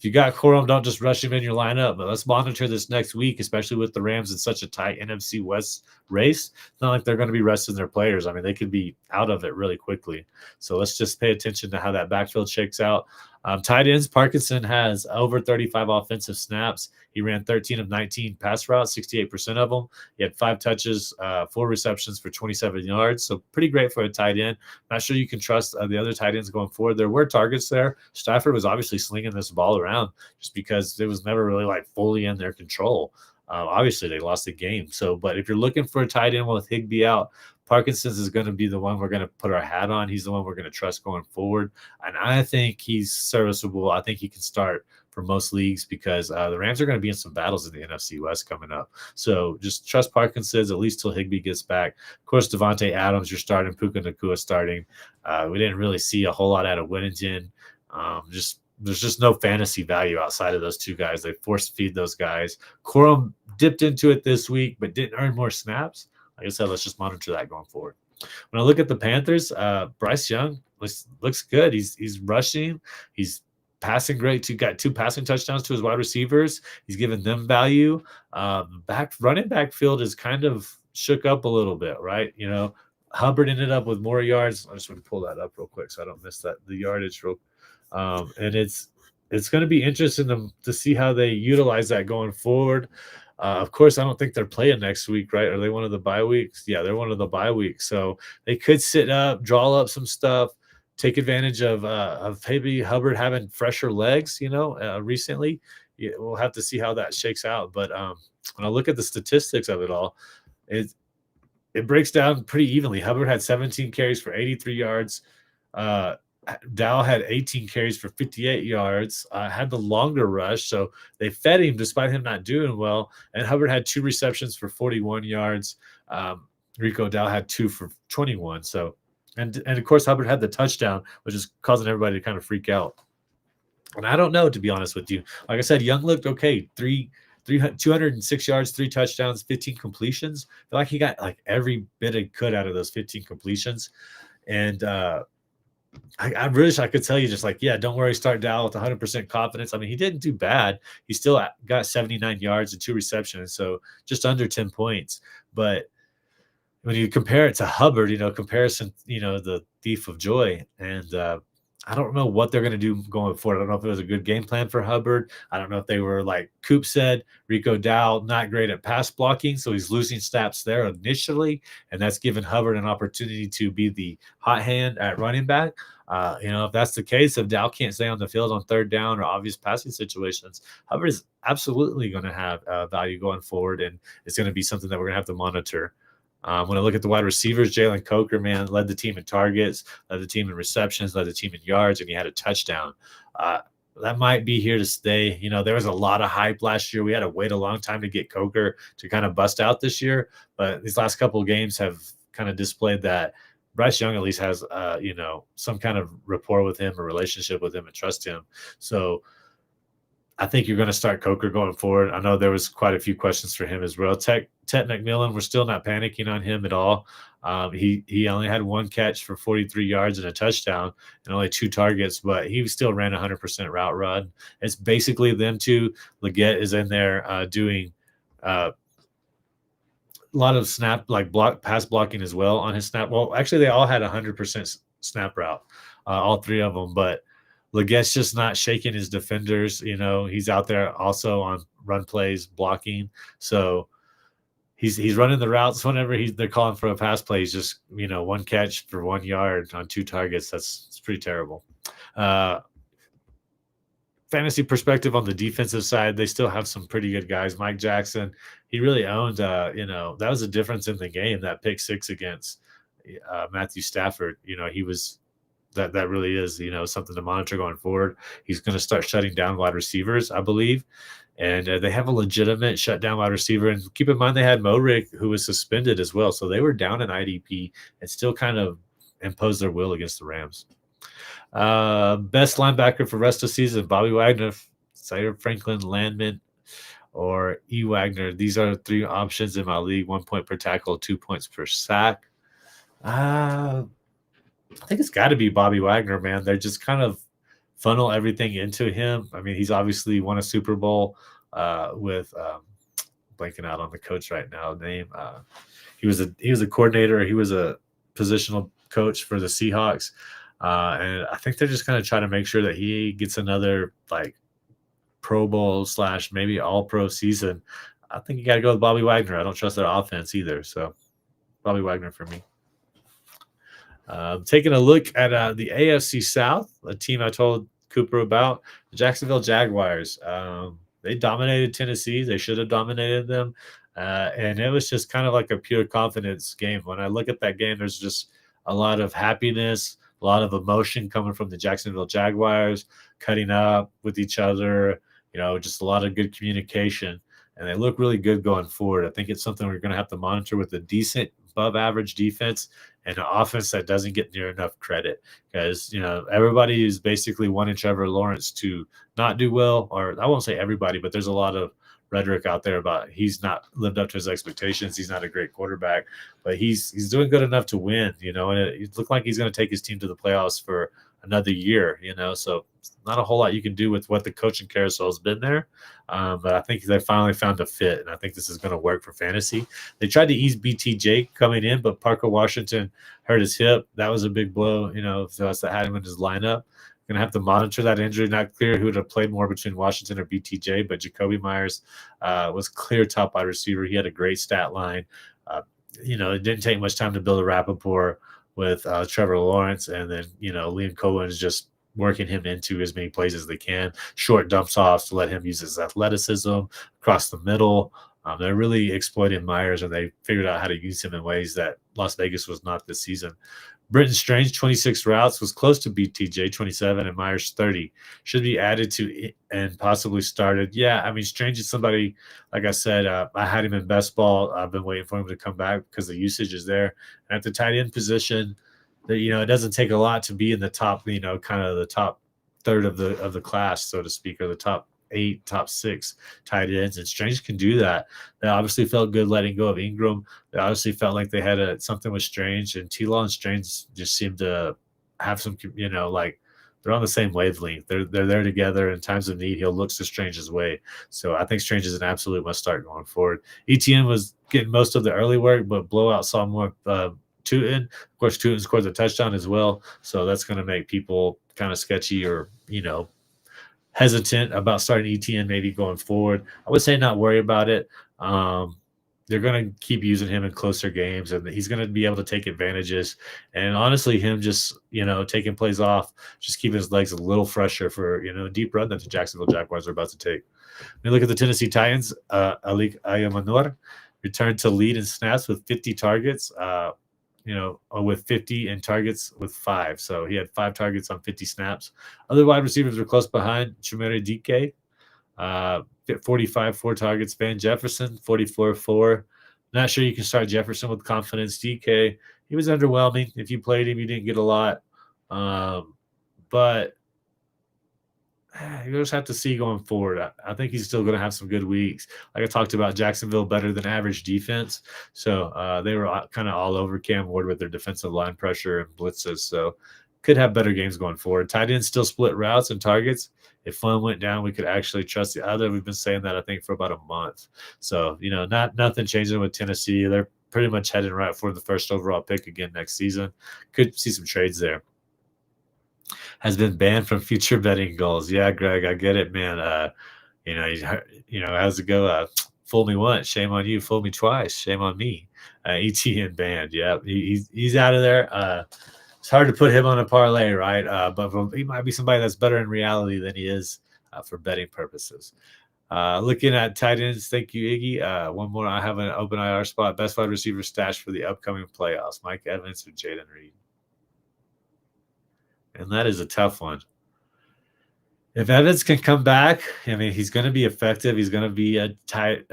S1: if you got Corum, don't just rush him in your lineup. But let's monitor this next week, especially with the Rams in such a tight NFC West race. It's not like they're going to be resting their players. I mean, they could be out of it really quickly. So let's just pay attention to how that backfield shakes out. Tight ends, Parkinson has over 35 offensive snaps. He ran 13 of 19 pass routes, 68% of them. He had 5 touches, 4 receptions for 27 yards. So pretty great for a tight end. Not sure you can trust the other tight ends going forward. There were targets there. Stafford was obviously slinging this ball around just because it was never really like fully in their control. Obviously, they lost the game. So, but if you're looking for a tight end with Higbee out, Parkinson's is going to be the one we're going to put our hat on. He's the one we're going to trust going forward. And I think he's serviceable. I think he can start for most leagues because the Rams are going to be in some battles in the NFC West coming up. So just trust Parkinson's at least till Higbee gets back. Of course, Devontae Adams, you're starting. Puka Nacua starting. We didn't really see a whole lot out of Whittington. There's just no fantasy value outside of those two guys. They force feed those guys. Corum dipped into it this week, but didn't earn more snaps. Like I said, let's just monitor that going forward. When I look at the Panthers, Bryce Young looks good. He's rushing. He's passing great. Got 2 passing touchdowns to his wide receivers. He's given them value. Running back field is kind of shook up a little bit, right? You know, Hubbard ended up with more yards. I just want to pull that up real quick so I don't miss the yardage real. And it's going to be interesting to see how they utilize that going forward. Of course, I don't think they're playing next week, right? Are they one of the bye weeks? Yeah, they're one of the bye weeks. So they could sit up, draw up some stuff, take advantage of maybe Hubbard having fresher legs, recently. Yeah, we'll have to see how that shakes out. But when I look at the statistics of it all, it breaks down pretty evenly. Hubbard had 17 carries for 83 yards. Dow had 18 carries for 58 yards, had the longer rush, so they fed him despite him not doing well. And Hubbard had 2 receptions for 41 yards. Rico Dow had 2 for 21. So, and of course, Hubbard had the touchdown, which is causing everybody to kind of freak out. And I don't know, to be honest with you. Like I said, Young looked okay. 206 yards, 3 touchdowns, 15 completions. I feel like he got like every bit he could out of those 15 completions. And I wish I could tell you just like, yeah, don't worry, start Dow with 100% confidence. I mean, he didn't do bad. He still got 79 yards and 2 receptions, so just under 10 points. But when you compare it to Hubbard, comparison, the thief of joy. And I don't know what they're going to do going forward. I don't know if it was a good game plan for Hubbard. I don't know if they were, like Coop said, Rico Dow not great at pass blocking, so he's losing snaps there initially, and that's given Hubbard an opportunity to be the hot hand at running back. If that's the case, if Dow can't stay on the field on 3rd down or obvious passing situations, Hubbard is absolutely going to have value going forward, and it's going to be something that we're going to have to monitor. When I look at the wide receivers, Jalen Coker, man, led the team in targets, led the team in receptions, led the team in yards, and he had a touchdown. That might be here to stay. There was a lot of hype last year. We had to wait a long time to get Coker to kind of bust out this year, but these last couple of games have kind of displayed that Bryce Young at least has, some kind of rapport with him, a relationship with him, and trust him. So I think you're going to start Coker going forward. I know there was quite a few questions for him as well. Tet McMillan, we're still not panicking on him at all. He only had 1 catch for 43 yards and a touchdown and only 2 targets, but he still ran 100% route run. It's basically them two. Leggett is in there doing a lot of pass blocking as well on his snap. Well, actually, they all had 100% snap route, all 3 of them, but Leggett's just not shaking his defenders. He's out there also on run plays, blocking. So he's running the routes whenever they're calling for a pass play. He's just, 1 catch for 1 yard on 2 targets. It's pretty terrible. Fantasy perspective on the defensive side, they still have some pretty good guys. Mike Jackson, he really owned, that was a difference in the game, that pick 6 against Matthew Stafford. He was – that really is, something to monitor going forward. He's going to start shutting down wide receivers, I believe. And they have a legitimate shutdown wide receiver. And keep in mind, they had Morik, who was suspended as well. So they were down in IDP and still kind of imposed their will against the Rams. Best linebacker for rest of the season, Bobby Wagner, Zaire Franklin, Landman, or E. Wagner. These are 3 options in my league: 1 point per tackle, 2 points per sack. I think it's got to be Bobby Wagner, man. They're just kind of funnel everything into him. I mean, he's obviously won a Super Bowl with blanking out on the coach right now. Name he was a coordinator. He was a positional coach for the Seahawks, and I think they're just going to try to make sure that he gets another like Pro Bowl slash maybe All Pro season. I think you got to go with Bobby Wagner. I don't trust their offense either, so Bobby Wagner for me. Taking a look at the AFC South, a team I told Cooper about, the Jacksonville Jaguars. They dominated Tennessee. They should have dominated them. And it was just kind of like a pure confidence game. When I look at that game, there's just a lot of happiness, a lot of emotion coming from the Jacksonville Jaguars, cutting up with each other, just a lot of good communication. And they look really good going forward. I think it's something we're going to have to monitor with a decent above average defense and an offense that doesn't get near enough credit, because everybody is basically wanting Trevor Lawrence to not do well, or I won't say everybody, but there's a lot of rhetoric out there about he's not lived up to his expectations. He's not a great quarterback, but he's doing good enough to win, and it looked like he's going to take his team to the playoffs for another year, so not a whole lot you can do with what the coaching carousel has been there. But I think they finally found a fit, and I think this is going to work for fantasy. They tried to ease BTJ coming in, but Parker Washington hurt his hip. That was a big blow, for us that had him in his lineup. Going to have to monitor that injury. Not clear who would have played more between Washington or BTJ, but Jacoby Myers was clear top wide receiver. He had a great stat line. It didn't take much time to build a rapport with Trevor Lawrence, and then Liam Cohen is just working him into as many plays as they can. Short dumps off to let him use his athleticism across the middle. They're really exploiting Myers, and they figured out how to use him in ways that Las Vegas was not this season. Britton Strange, 26 routes, was close to BTJ, 27, and Myers, 30. Should be added to and possibly started. Yeah, I mean, Strange is somebody, like I said, I had him in best ball. I've been waiting for him to come back because the usage is there. And at the tight end position, it doesn't take a lot to be in the top, kind of the top third of the class, so to speak, or the top 8, top 6 tight ends, and Strange can do that. They obviously felt good letting go of Ingram. They obviously felt like they had something with Strange, and T-Law and Strange just seem to have some, like they're on the same wavelength. They're there together. In times of need, he'll look to Strange's way. So I think Strange is an absolute must start going forward. ETN was getting most of the early work, but blowout saw more Tootin. Of course, Tootin scored the touchdown as well, so that's going to make people kind of sketchy or hesitant about starting ETN maybe going forward. I would say not worry about it. They're going to keep using him in closer games, and he's going to be able to take advantages. And honestly, him just taking plays off, just keeping his legs a little fresher for a deep run that the Jacksonville Jaguars are about to take. When you look at the Tennessee Titans, Alik Ayamanor returned to lead in snaps with 50 targets. With 50 and targets with 5. So he had 5 targets on 50 snaps. Other wide receivers were close behind. Chimere Dike, 45, 4 targets. Van Jefferson, 44, 4. Not sure you can start Jefferson with confidence. Dike, he was underwhelming. If you played him, you didn't get a lot. But you just have to see going forward. I think he's still going to have some good weeks. Like I talked about, Jacksonville better than average defense. So they were kind of all over Cam Ward with their defensive line pressure and blitzes. So could have better games going forward. Tight ends still split routes and targets. If one went down, we could actually trust the other. We've been saying that, I think, for about a month. So, nothing changing with Tennessee. They're pretty much heading right for the first overall pick again next season. Could see some trades there. Has been banned from future betting goals. Yeah, Greg, I get it, man. How's it go? Fool me once, shame on you. Fool me twice, shame on me. ETN banned. Yeah, he's out of there. It's hard to put him on a parlay, right? But he might be somebody that's better in reality than he is for betting purposes. Looking at tight ends, thank you, Iggy. One more. I have an open IR spot. Best wide receiver stash for the upcoming playoffs. Mike Evans or Jaden Reed. And that is a tough one. If Evans can come back, I mean, he's going to be effective. He's going to be a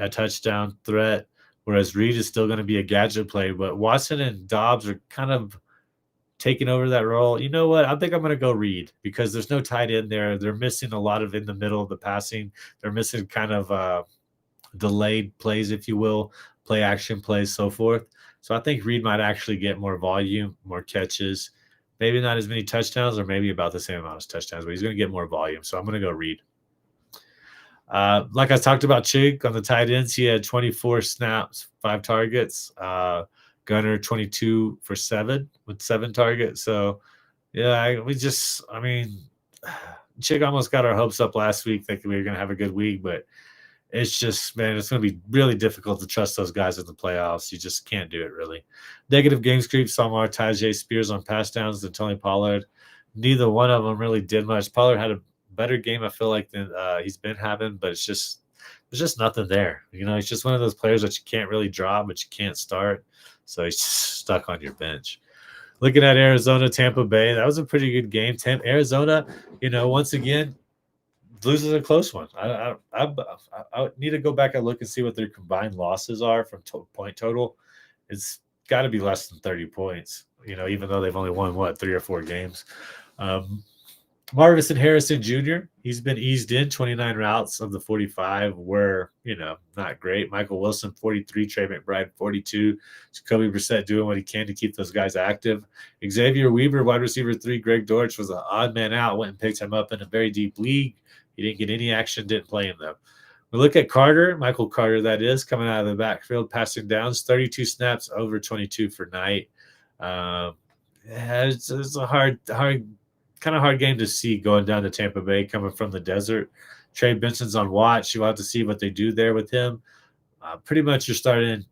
S1: touchdown threat, whereas Reed is still going to be a gadget play. But Watson and Dobbs are kind of taking over that role. You know what? I think I'm going to go Reed because there's no tight end there. They're missing a lot of in the middle of the passing. They're missing kind of delayed plays, if you will, play action plays, so forth. So I think Reed might actually get more volume, more catches, Maybe not as many touchdowns, or maybe about the same amount of touchdowns, but he's going to get more volume. So I'm going to go Reed. Like I talked about Chig on the tight ends, he had 24 snaps, 5 targets. Gunner 22 for 7 with 7 targets. So yeah, I mean, Chig almost got our hopes up last week thinking we were going to have a good week, but it's just, man, it's going to be really difficult to trust those guys in the playoffs. You just can't do it, really. Negative game script, Samar, Tajay Spears on pass downs than Tony Pollard. Neither one of them really did much. Pollard had a better game, I feel like, than he's been having, but there's just nothing there. He's just one of those players that you can't really draw, but you can't start. So he's just stuck on your bench. Looking at Arizona, Tampa Bay, that was a pretty good game. Arizona, once again, loses a close one. I need to go back and look and see what their combined losses are from point total. It's got to be less than 30 points, even though they've only won, 3 or 4 games. Marvin Harrison Jr., he's been eased in. 29 routes of the 45 were, not great. Michael Wilson, 43. Trey McBride, 42. Jacoby Brissett doing what he can to keep those guys active. Xavier Weaver, wide receiver 3. Greg Dortch was an odd man out. Went and picked him up in a very deep league. He didn't get any action, didn't play him, though. We look at Carter, Michael Carter, that is, coming out of the backfield, passing downs, 32 snaps, over 22 for Knight. It's a hard game to see going down to Tampa Bay, coming from the desert. Trey Benson's on watch. You'll have to see what they do there with him. Pretty much you're starting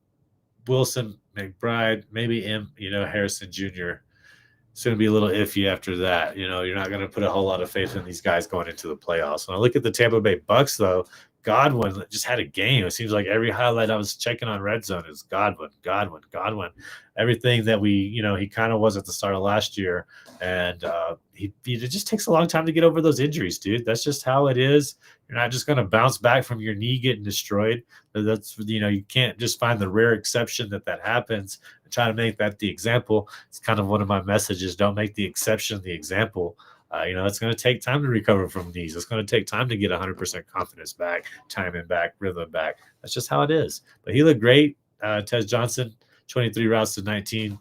S1: Wilson, McBride, maybe Harrison Jr. It's going to be a little iffy after that. You're not going to put a whole lot of faith in these guys going into the playoffs. When I look at the Tampa Bay Bucks, though, Godwin just had a game. It seems like every highlight I was checking on Red Zone is Godwin. Everything that he kind of was at the start of last year. And it just takes a long time to get over those injuries, dude. That's just how it is. You're not just going to bounce back from your knee getting destroyed. That's, you can't just find the rare exception that happens and try to make that the example. It's kind of one of my messages. Don't make the exception the example. It's going to take time to recover from these. It's going to take time to get 100% confidence back, timing back, rhythm back. That's just how it is. But he looked great. Tez Johnson, 23 routes to 19.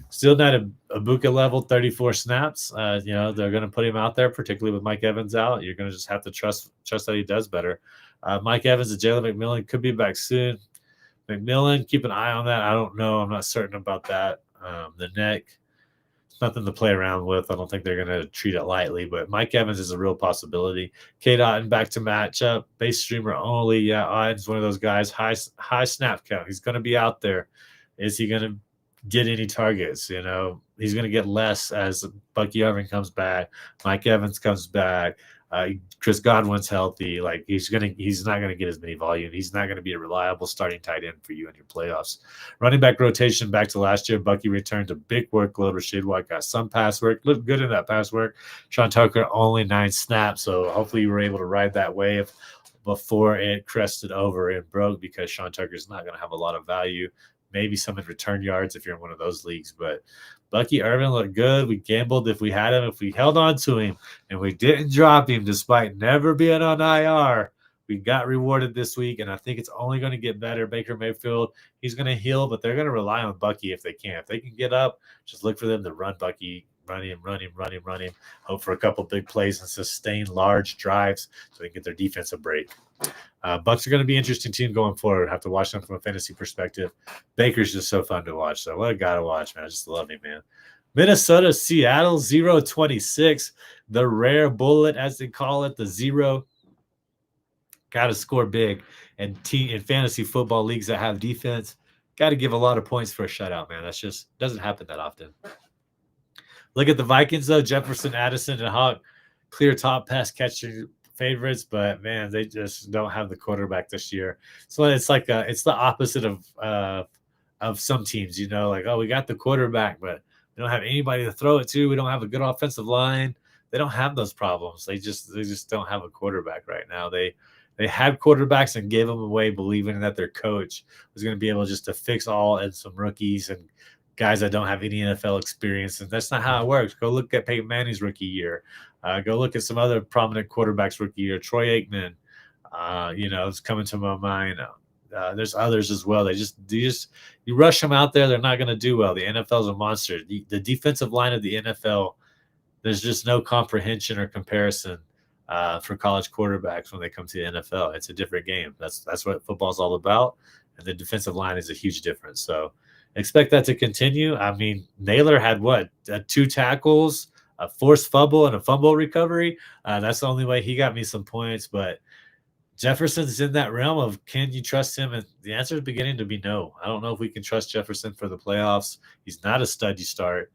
S1: Still not a Ibuka level, 34 snaps. They're going to put him out there, particularly with Mike Evans out. You're going to just have to trust that he does better. Mike Evans and Jalen McMillan could be back soon. McMillan, keep an eye on that. I don't know. I'm not certain about that. The neck, nothing to play around with. I don't think they're going to treat it lightly, but Mike Evans is a real possibility. Kate Otten back to matchup, base streamer only. Yeah, Otten's one of those guys, high snap count. He's going to be out there. Is he going to get any targets? He's going to get less as Bucky Irving comes back, Mike Evans comes back, Chris Godwin's healthy. Like he's not going to get as many volume. He's not going to be a reliable starting tight end for you in your playoffs. Running back rotation back to last year. Bucky returned to big workload. Rashid White got some pass work. Looked good in that pass work. Sean Tucker only 9 snaps. So hopefully you were able to ride that wave before it crested over and broke, because Sean Tucker's not going to have a lot of value. Maybe some in return yards if you're in one of those leagues. But Bucky Irvin looked good. We gambled if we had him, if we held on to him, and we didn't drop him despite never being on IR. We got rewarded this week, and I think it's only going to get better. Baker Mayfield, he's going to heal, but they're going to rely on Bucky if they can. If they can get up, just look for them to run Bucky, run him, hope for a couple big plays and sustain large drives so they can get their defense a break. Bucks are going to be an interesting team going forward. Have to watch them from a fantasy perspective. Baker's just so fun to watch. So what a guy to watch, man. I just love him, man. Minnesota, Seattle, 0-26. The rare bullet, as they call it, the 0. Got to score big. And in fantasy football leagues that have defense, got to give a lot of points for a shutout, man. That's just doesn't happen that often. Look at the Vikings, though. Jefferson, Addison, and Hawk, clear top pass catching favorites, but man, they just don't have the quarterback this year. So it's like it's the opposite of some teams, like, oh, we got the quarterback, but we don't have anybody to throw it to. We don't have a good offensive line. They don't have those problems. They just don't have a quarterback right now. They had quarterbacks and gave them away, believing that their coach was going to be able just to fix all and some rookies and guys that don't have any NFL experience, and that's not how it works. Go look at Peyton Manning's rookie year. Go look at some other prominent quarterbacks rookie year. Troy Aikman, is coming to my mind. there's others as well. You rush them out there, they're not going to do well. The NFL is a monster. The defensive line of the NFL, there's just no comprehension or comparison for college quarterbacks when they come to the NFL. It's a different game. That's what football's all about, and the defensive line is a huge difference. So expect that to continue. I mean, Naylor had what 2 tackles, a forced fumble, and a fumble recovery. That's the only way he got me some points. But Jefferson's in that realm of can you trust him? And the answer is beginning to be no. I don't know if we can trust Jefferson for the playoffs. He's not a stud you start.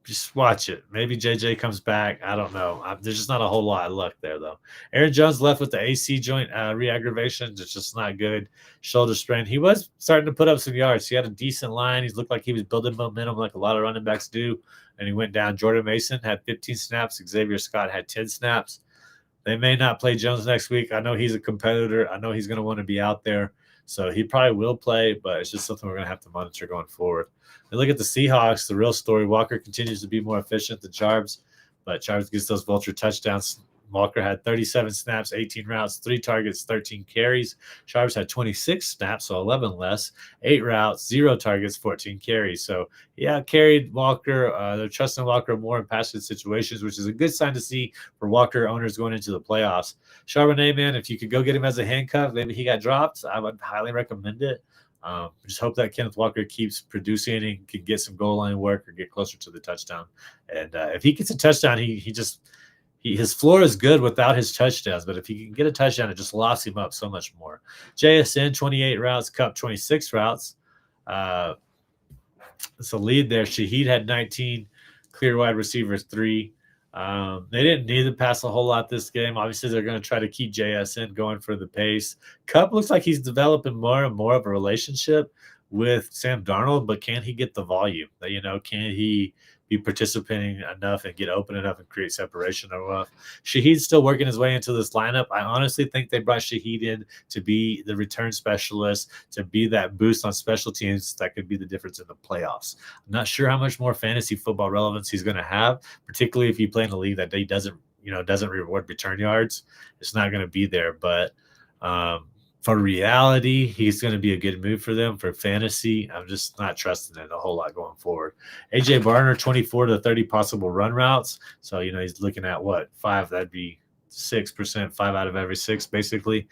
S1: Just watch it. Maybe JJ comes back. I don't know. There's just not a whole lot of luck there, though. Aaron Jones left with the AC joint re-aggravation. It's just not good. Shoulder strain. He was starting to put up some yards. He had a decent line. He looked like he was building momentum like a lot of running backs do, and he went down. Jordan Mason had 15 snaps. Xavier Scott had 10 snaps. They may not play Jones next week. I know he's a competitor. I know he's going to want to be out there. So he probably will play, but it's just something we're going to have to monitor going forward. And look at the Seahawks, the real story. Walker continues to be more efficient than Charbs, but Charbs gets those vulture touchdowns. Walker had 37 snaps, 18 routes, 3 targets, 13 carries. Charbs had 26 snaps, so 11 less, 8 routes, 0 targets, 14 carries. So, yeah, carried Walker. They're trusting Walker more in passing situations, which is a good sign to see for Walker owners going into the playoffs. Charbonnet, man, if you could go get him as a handcuff, maybe he got dropped. I would highly recommend it. Just hope that Kenneth Walker keeps producing and can get some goal line work or get closer to the touchdown. And if he gets a touchdown, his floor is good without his touchdowns, but if he can get a touchdown, it just lofts him up so much more. JSN, 28 routes, Cup, 26 routes. It's a lead there. Shaheed had 19, clear wide receivers 3. They didn't need to pass a whole lot this game. Obviously, they're going to try to keep JSN going for the pace. Cup looks like he's developing more and more of a relationship with Sam Darnold, but can he get the volume? Can he be participating enough and get open enough and create separation enough? Shaheed's still working his way into this lineup. I honestly think they brought Shaheed in to be the return specialist, to be that boost on special teams that could be the difference in the playoffs. I'm not sure how much more fantasy football relevance he's going to have, particularly if you play in a league that he doesn't reward return yards. It's not going to be there, but for reality, he's going to be a good move for them. For fantasy, I'm just not trusting it a whole lot going forward. AJ Barner, 24 to 30 possible run routes. So, he's looking at 5? That'd be 6%, 5 out of every 6, basically.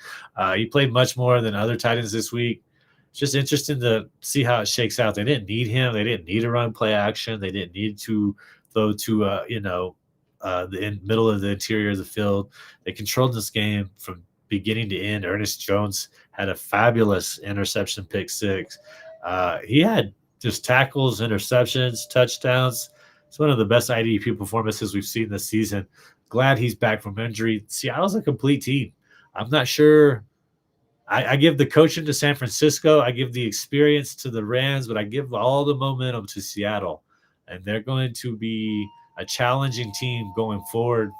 S1: He played much more than other tight ends this week. It's just interesting to see how it shakes out. They didn't need him. They didn't need to run play action. They didn't need to throw to, the middle of the interior of the field. They controlled this game from beginning to end. Ernest Jones had a fabulous interception pick 6. He had just tackles, interceptions, touchdowns. It's one of the best IDP performances we've seen this season. Glad he's back from injury. Seattle's a complete team. I'm not sure. I give the coaching to San Francisco. I give the experience to the Rams, but I give all the momentum to Seattle. And they're going to be a challenging team going forward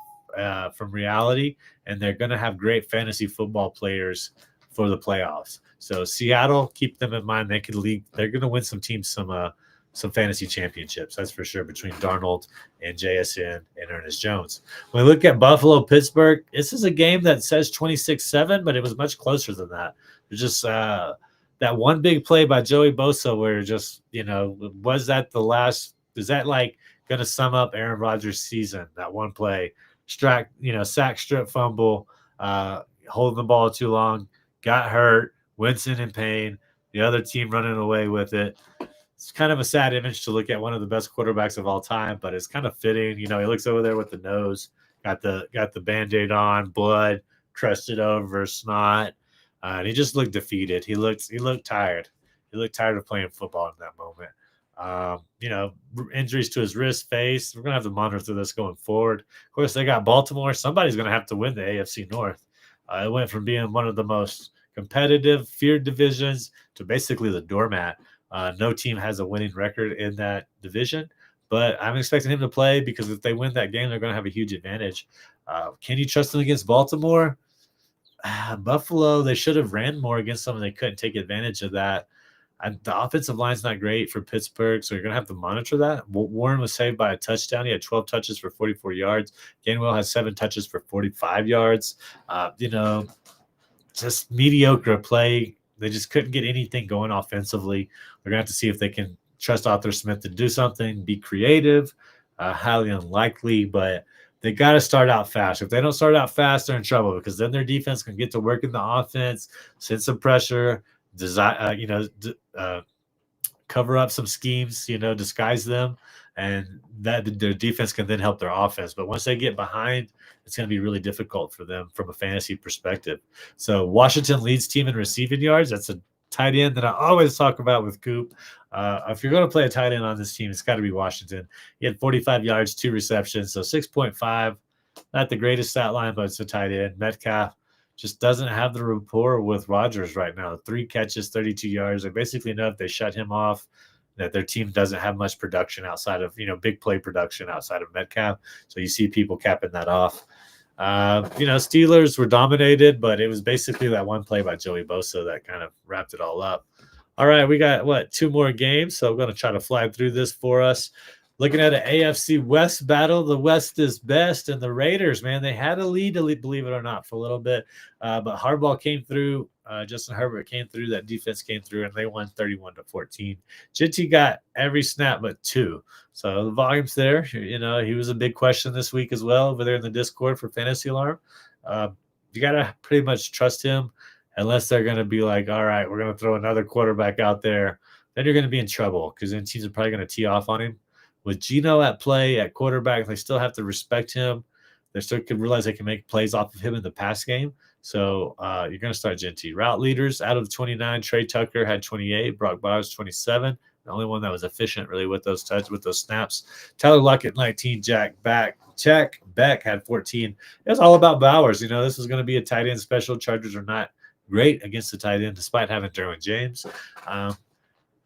S1: from reality, and they're going to have great fantasy football players for the playoffs. So Seattle, keep them in mind. They're going to win some teams some fantasy championships. That's for sure, between Darnold and JSN and Ernest Jones. When we look at Buffalo, Pittsburgh, this is a game that says 26-7, but it was much closer than that. There's just that one big play by Joey Bosa where just, was that the last? Is that like going to sum up Aaron Rodgers' season? That one play. Sack, strip, fumble, holding the ball too long, got hurt, Winston in pain, the other team running away with it. It's kind of a sad image to look at one of the best quarterbacks of all time, but it's kind of fitting. He looks over there with the nose, got the Band-Aid on, blood crusted over, snot, and he just looked defeated. He looked tired. He looked tired of playing football in that moment. Injuries to his wrist, face. We're going to have to monitor this going forward. Of course, they got Baltimore. Somebody's going to have to win the AFC North. It went from being one of the most competitive, feared divisions to basically the doormat. No team has a winning record in that division, but I'm expecting him to play because if they win that game, they're going to have a huge advantage. Can you trust them against Baltimore? Buffalo, they should have ran more against them, and they couldn't take advantage of that. The offensive line's not great for Pittsburgh, so you're going to have to monitor that. Warren was saved by a touchdown. He had 12 touches for 44 yards. Gainwell has 7 touches for 45 yards. just mediocre play. They just couldn't get anything going offensively. We're gonna have to see if they can trust Arthur Smith to do something, be creative. Highly unlikely, but they got to start out fast. If they don't start out fast, they're in trouble because then their defense can get to work in the offense, send some pressure, design, cover up some schemes, disguise them, and that their defense can then help their offense. But once they get behind, it's going to be really difficult for them from a fantasy perspective. So Washington leads team in receiving yards. That's a tight end that I always talk about with Coop. If you're going to play a tight end on this team, it's got to be Washington. He had 45 yards, 2 receptions, so 6.5. Not the greatest stat line, but it's a tight end. Metcalf just doesn't have the rapport with Rodgers right now. 3 catches, 32 yards. They basically know if they shut him off, that their team doesn't have much production outside of, big play production outside of Metcalf. So you see people capping that off. Steelers were dominated, but it was basically that one play by Joey Bosa that kind of wrapped it all up. All right, we got 2 more games, so I'm going to try to fly through this for us. Looking at an AFC West battle, the West is best, and the Raiders, man, they had a lead, believe it or not, for a little bit, but Harbaugh came through. Justin Herbert came through. That defense came through, and they won 31-14. Jinty got every snap but 2. So the volume's there. He was a big question this week as well over there in the Discord for Fantasy Alarm. You got to pretty much trust him unless they're going to be like, all right, we're going to throw another quarterback out there. Then you're going to be in trouble because then teams are probably going to tee off on him. With Geno at play at quarterback, they still have to respect him. They still can realize they can make plays off of him in the pass game. So you're going to start Jinty. Route leaders out of 29, Trey Tucker had 28, Brock Bowers 27. The only one that was efficient really with those snaps. Tyler Lockett 19, Jack Beck had 14. It was all about Bowers. This was going to be a tight end special. Chargers are not great against the tight end despite having Derwin James.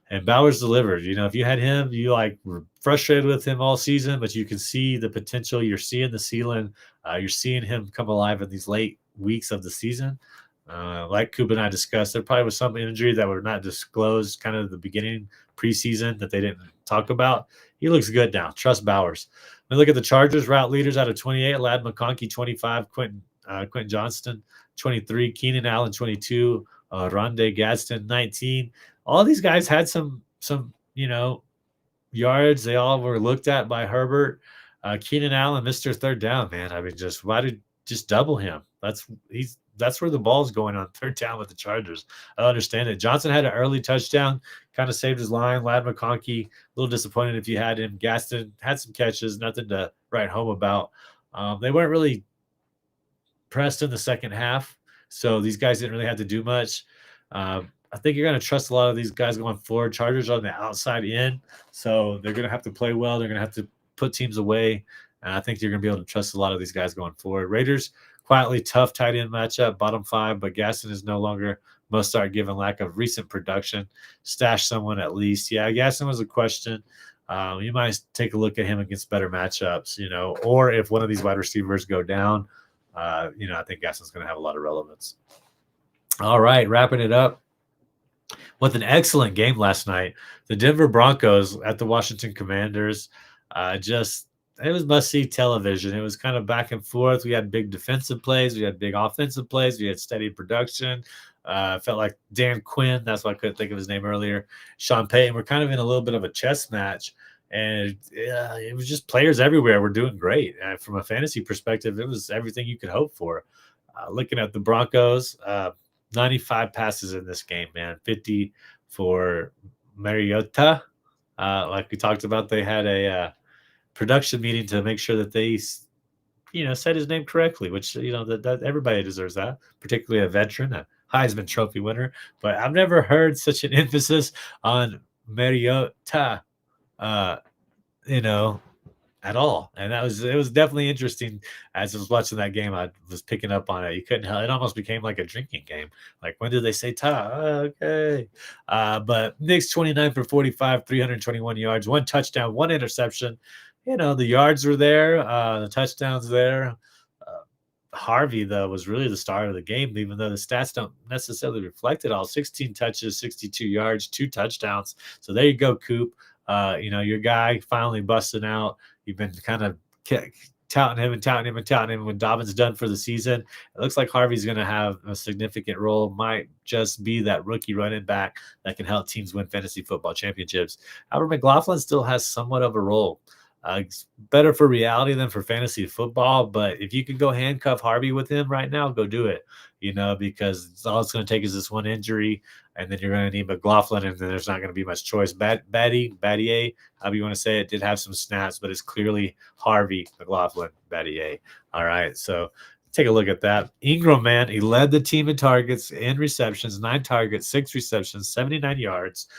S1: And Bowers delivered. If you had him, you were frustrated with him all season, but you can see the potential. You're seeing the ceiling. You're seeing him come alive in these late weeks of the season. Like Coop and I discussed, there probably was some injury that were not disclosed kind of the beginning preseason that they didn't talk about. He looks good now. Trust Bowers. When we look at the Chargers, route leaders out of 28, Ladd McConkey 25, Quentin Johnston 23, Keenan Allen 22, Rondé Gadsden 19. All these guys had some yards. They all were looked at by Herbert. Keenan Allen, Mr. Third Down, man. I mean, just double him. That's where the ball's going on third down with the Chargers. I understand it. Johnson had an early touchdown, kind of saved his line. Ladd McConkey, a little disappointed if you had him. Gaston had some catches, nothing to write home about. They weren't really pressed in the second half, so these guys didn't really have to do much. I think you're going to trust a lot of these guys going forward. Chargers on the outside in, so they're going to have to play well. They're going to have to put teams away, and I think you're going to be able to trust a lot of these guys going forward. Raiders, quietly tough tight end matchup, bottom 5, but Gaston is no longer must start given lack of recent production. Stash someone at least. Yeah, Gaston was a question. You might take a look at him against better matchups, or if one of these wide receivers go down, I think Gaston's going to have a lot of relevance. All right, wrapping it up with an excellent game last night. The Denver Broncos at the Washington Commanders. It was must-see television. It was kind of back and forth. We had big defensive plays. We had big offensive plays. We had steady production. Felt like Dan Quinn. That's why I couldn't think of his name earlier. Sean Payton. We're kind of in a little bit of a chess match. And it was just players everywhere were doing great. From a fantasy perspective, it was everything you could hope for. Looking at the Broncos, 95 passes in this game, man. 50 for Mariota. Like we talked about, they had a production meeting to make sure that they, said his name correctly, which, that everybody deserves that, particularly a veteran, a Heisman Trophy winner. But I've never heard such an emphasis on Mariota, at all. And it was definitely interesting. As I was watching that game, I was picking up on it. You couldn't help it. Almost became like a drinking game. Like, when did they say ta? Okay. But Knicks 29 for 45, 321 yards, 1 touchdown, 1 interception. The yards were there, the touchdowns there. Harvey, though, was really the star of the game, even though the stats don't necessarily reflect it all. 16 touches, 62 yards, 2 touchdowns. So there you go, Coop. Your guy finally busting out. You've been kind of touting him and touting him and touting him. When Dobbins done for the season, it looks like Harvey's going to have a significant role. Might just be that rookie running back that can help teams win fantasy football championships. Albert McLaughlin still has somewhat of a role. It's better for reality than for fantasy football, but if you could go handcuff Harvey with him right now, go do it. Because all it's going to take is this one injury, and then you're going to need McLaughlin, and then there's not going to be much choice. Battier, however you want to say it, did have some snaps, but it's clearly Harvey, McLaughlin, Battier. All right, so take a look at that. Ingram, man, he led the team in targets and receptions, 9 targets, 6 receptions, 79 yards.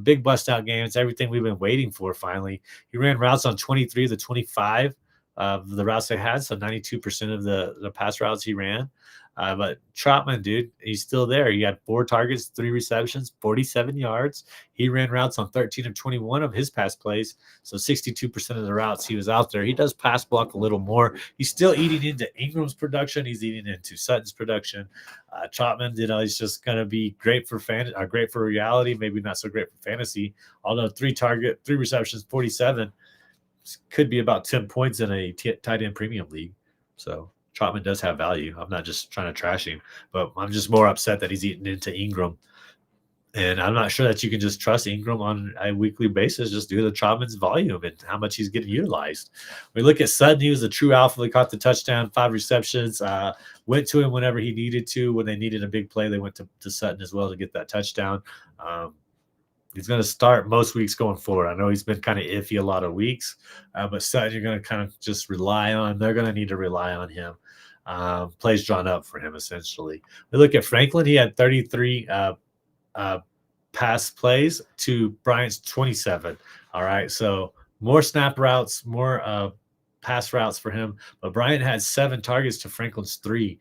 S1: Big bust out game. It's everything we've been waiting for finally. He ran routes on 23 of the 25 of the routes they had, so 92% of the pass routes he ran. But Trotman, dude, he's still there. He had 4 targets, 3 receptions, 47 yards. He ran routes on 13 of 21 of his pass plays, so 62% of the routes he was out there. He does pass block a little more. He's still eating into Ingram's production. He's eating into Sutton's production. Trotman, he's just going to be great for great for reality, maybe not so great for fantasy. Although 3 receptions, 47 could be about 10 points in a tight end premium league. So Trotman does have value. I'm not just trying to trash him, but I'm just more upset that he's eating into Ingram. And I'm not sure that you can just trust Ingram on a weekly basis just due to Trotman's volume and how much he's getting utilized. We look at Sutton. He was a true alpha. He caught the touchdown, 5 receptions, went to him whenever he needed to. When they needed a big play, they went to Sutton as well to get that touchdown. He's going to start most weeks going forward. I know he's been kind of iffy a lot of weeks, but Sutton, you're going to kind of just rely on. They're going to need to rely on him. Plays drawn up for him, essentially. We look at Franklin. He had 33 pass plays to Bryant's 27. All right, so more snap routes, more pass routes for him. But Bryant had 7 targets to Franklin's 3.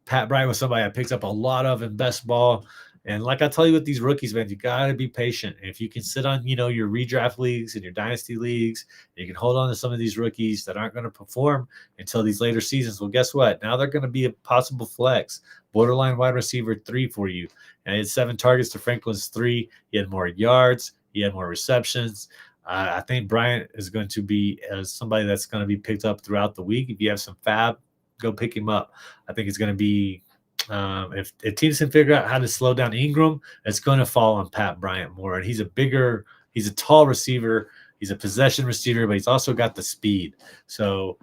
S1: Pat Bryant was somebody I picked up a lot of in best ball. And like I tell you with these rookies, man, you got to be patient. If you can sit on, your redraft leagues and your dynasty leagues, you can hold on to some of these rookies that aren't going to perform until these later seasons. Well, guess what? Now they're going to be a possible flex, borderline wide receiver 3 for you. And he had 7 targets to Franklin's 3. He had more yards. He had more receptions. I think Bryant is going to be somebody that's going to be picked up throughout the week. If you have some fab, go pick him up. I think it's going to be if teams can figure out how to slow down Ingram, it's going to fall on Pat Bryant more. And he's a tall receiver. He's a possession receiver, but he's also got the speed. So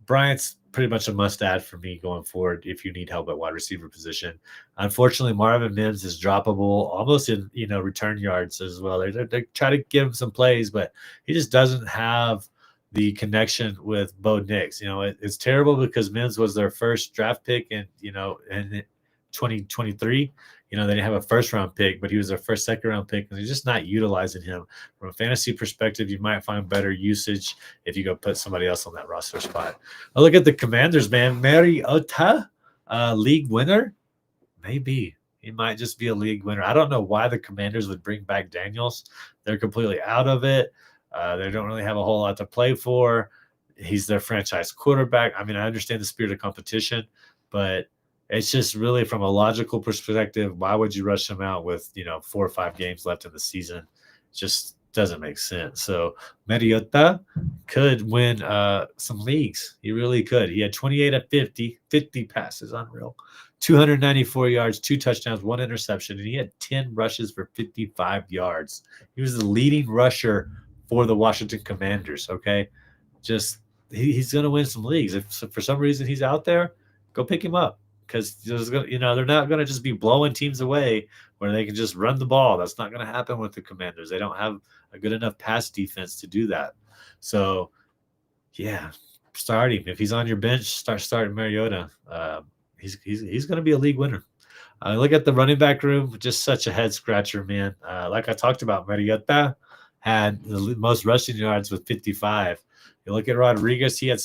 S1: Bryant's pretty much a must-add for me going forward if you need help at wide receiver position. Unfortunately, Marvin Mims is droppable almost in return yards as well. They try to give him some plays, but he just doesn't have the connection with Bo Nix. It's terrible because Mims was their first draft pick in 2023. They didn't have a first round pick, but he was their first second round pick, and they're just not utilizing him. From a fantasy perspective, you might find better usage if you go put somebody else on that roster spot. I look at the Commanders, man. Mariota, league winner, maybe. He might just be a league winner. I don't know why the Commanders would bring back Daniels. They're completely out of it. They don't really have a whole lot to play for. He's their franchise quarterback. I mean, I understand the spirit of competition, but it's just really from a logical perspective, why would you rush him out with, 4 or 5 games left in the season? It just doesn't make sense. So Mariota could win some leagues. He really could. He had 28 of 50 passes, unreal. 294 yards, 2 touchdowns, 1 interception, and he had 10 rushes for 55 yards. He was the leading rusher for the Washington Commanders, okay? Just he's going to win some leagues. If for some reason he's out there, go pick him up because they're not going to just be blowing teams away where they can just run the ball. That's not going to happen with the Commanders. They don't have a good enough pass defense to do that. So, yeah, start him. If he's on your bench, start starting Mariota. He's going to be a league winner. Look at the running back room, just such a head scratcher, man. Like I talked about, Mariota had the most rushing yards with 55. You look at Rodriguez, he had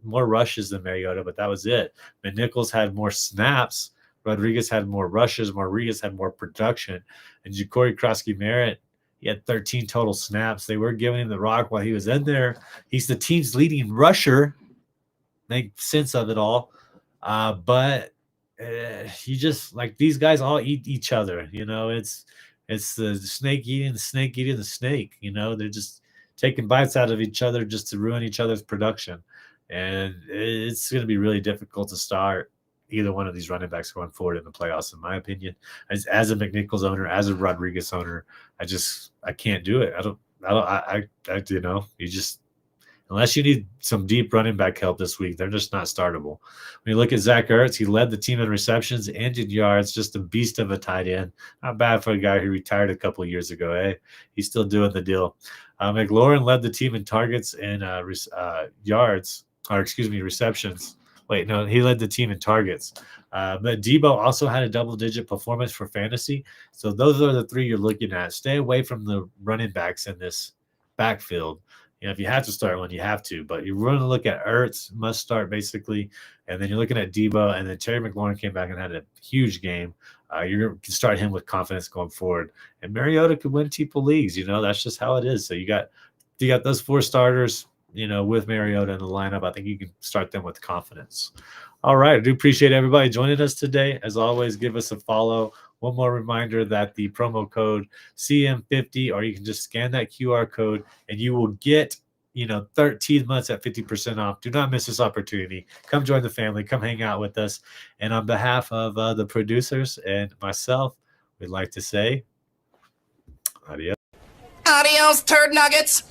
S1: more rushes than Mariota, but that was it. McNichols had more snaps. Rodriguez had more rushes. Rodriguez had more production. And Ja'Cory Krosky-Merritt, he had 13 total snaps. They were giving him the rock while he was in there. He's the team's leading rusher. Make sense of it all. But he just, like, these guys all eat each other. It's the snake eating the snake eating the snake. They're just taking bites out of each other just to ruin each other's production. And it's going to be really difficult to start either one of these running backs going forward in the playoffs, in my opinion. As a McNichols owner, as a Rodriguez owner, I can't do it. You just, unless you need some deep running back help this week, they're just not startable. When you look at Zach Ertz, he led the team in receptions and in yards, just a beast of a tight end. Not bad for a guy who retired a couple of years ago, eh? He's still doing the deal. McLaurin led the team in targets and receptions. Wait, no, he led the team in targets. But Debo also had a double-digit performance for fantasy. So those are the three you're looking at. Stay away from the running backs in this backfield. If you have to start one, you have to. But you're going to look at Ertz, must start basically. And then you're looking at Debo. And then Terry McLaurin came back and had a huge game. You can start him with confidence going forward. And Mariota could win people leagues. That's just how it is. So you got those four starters, with Mariota in the lineup. I think you can start them with confidence. All right. I do appreciate everybody joining us today. As always, give us a follow. One more reminder that the promo code CM50, or you can just scan that QR code and you will get, 13 months at 50% off. Do not miss this opportunity. Come join the family. Come hang out with us. And on behalf of the producers and myself, we'd like to say adios.
S2: Adios, turd nuggets.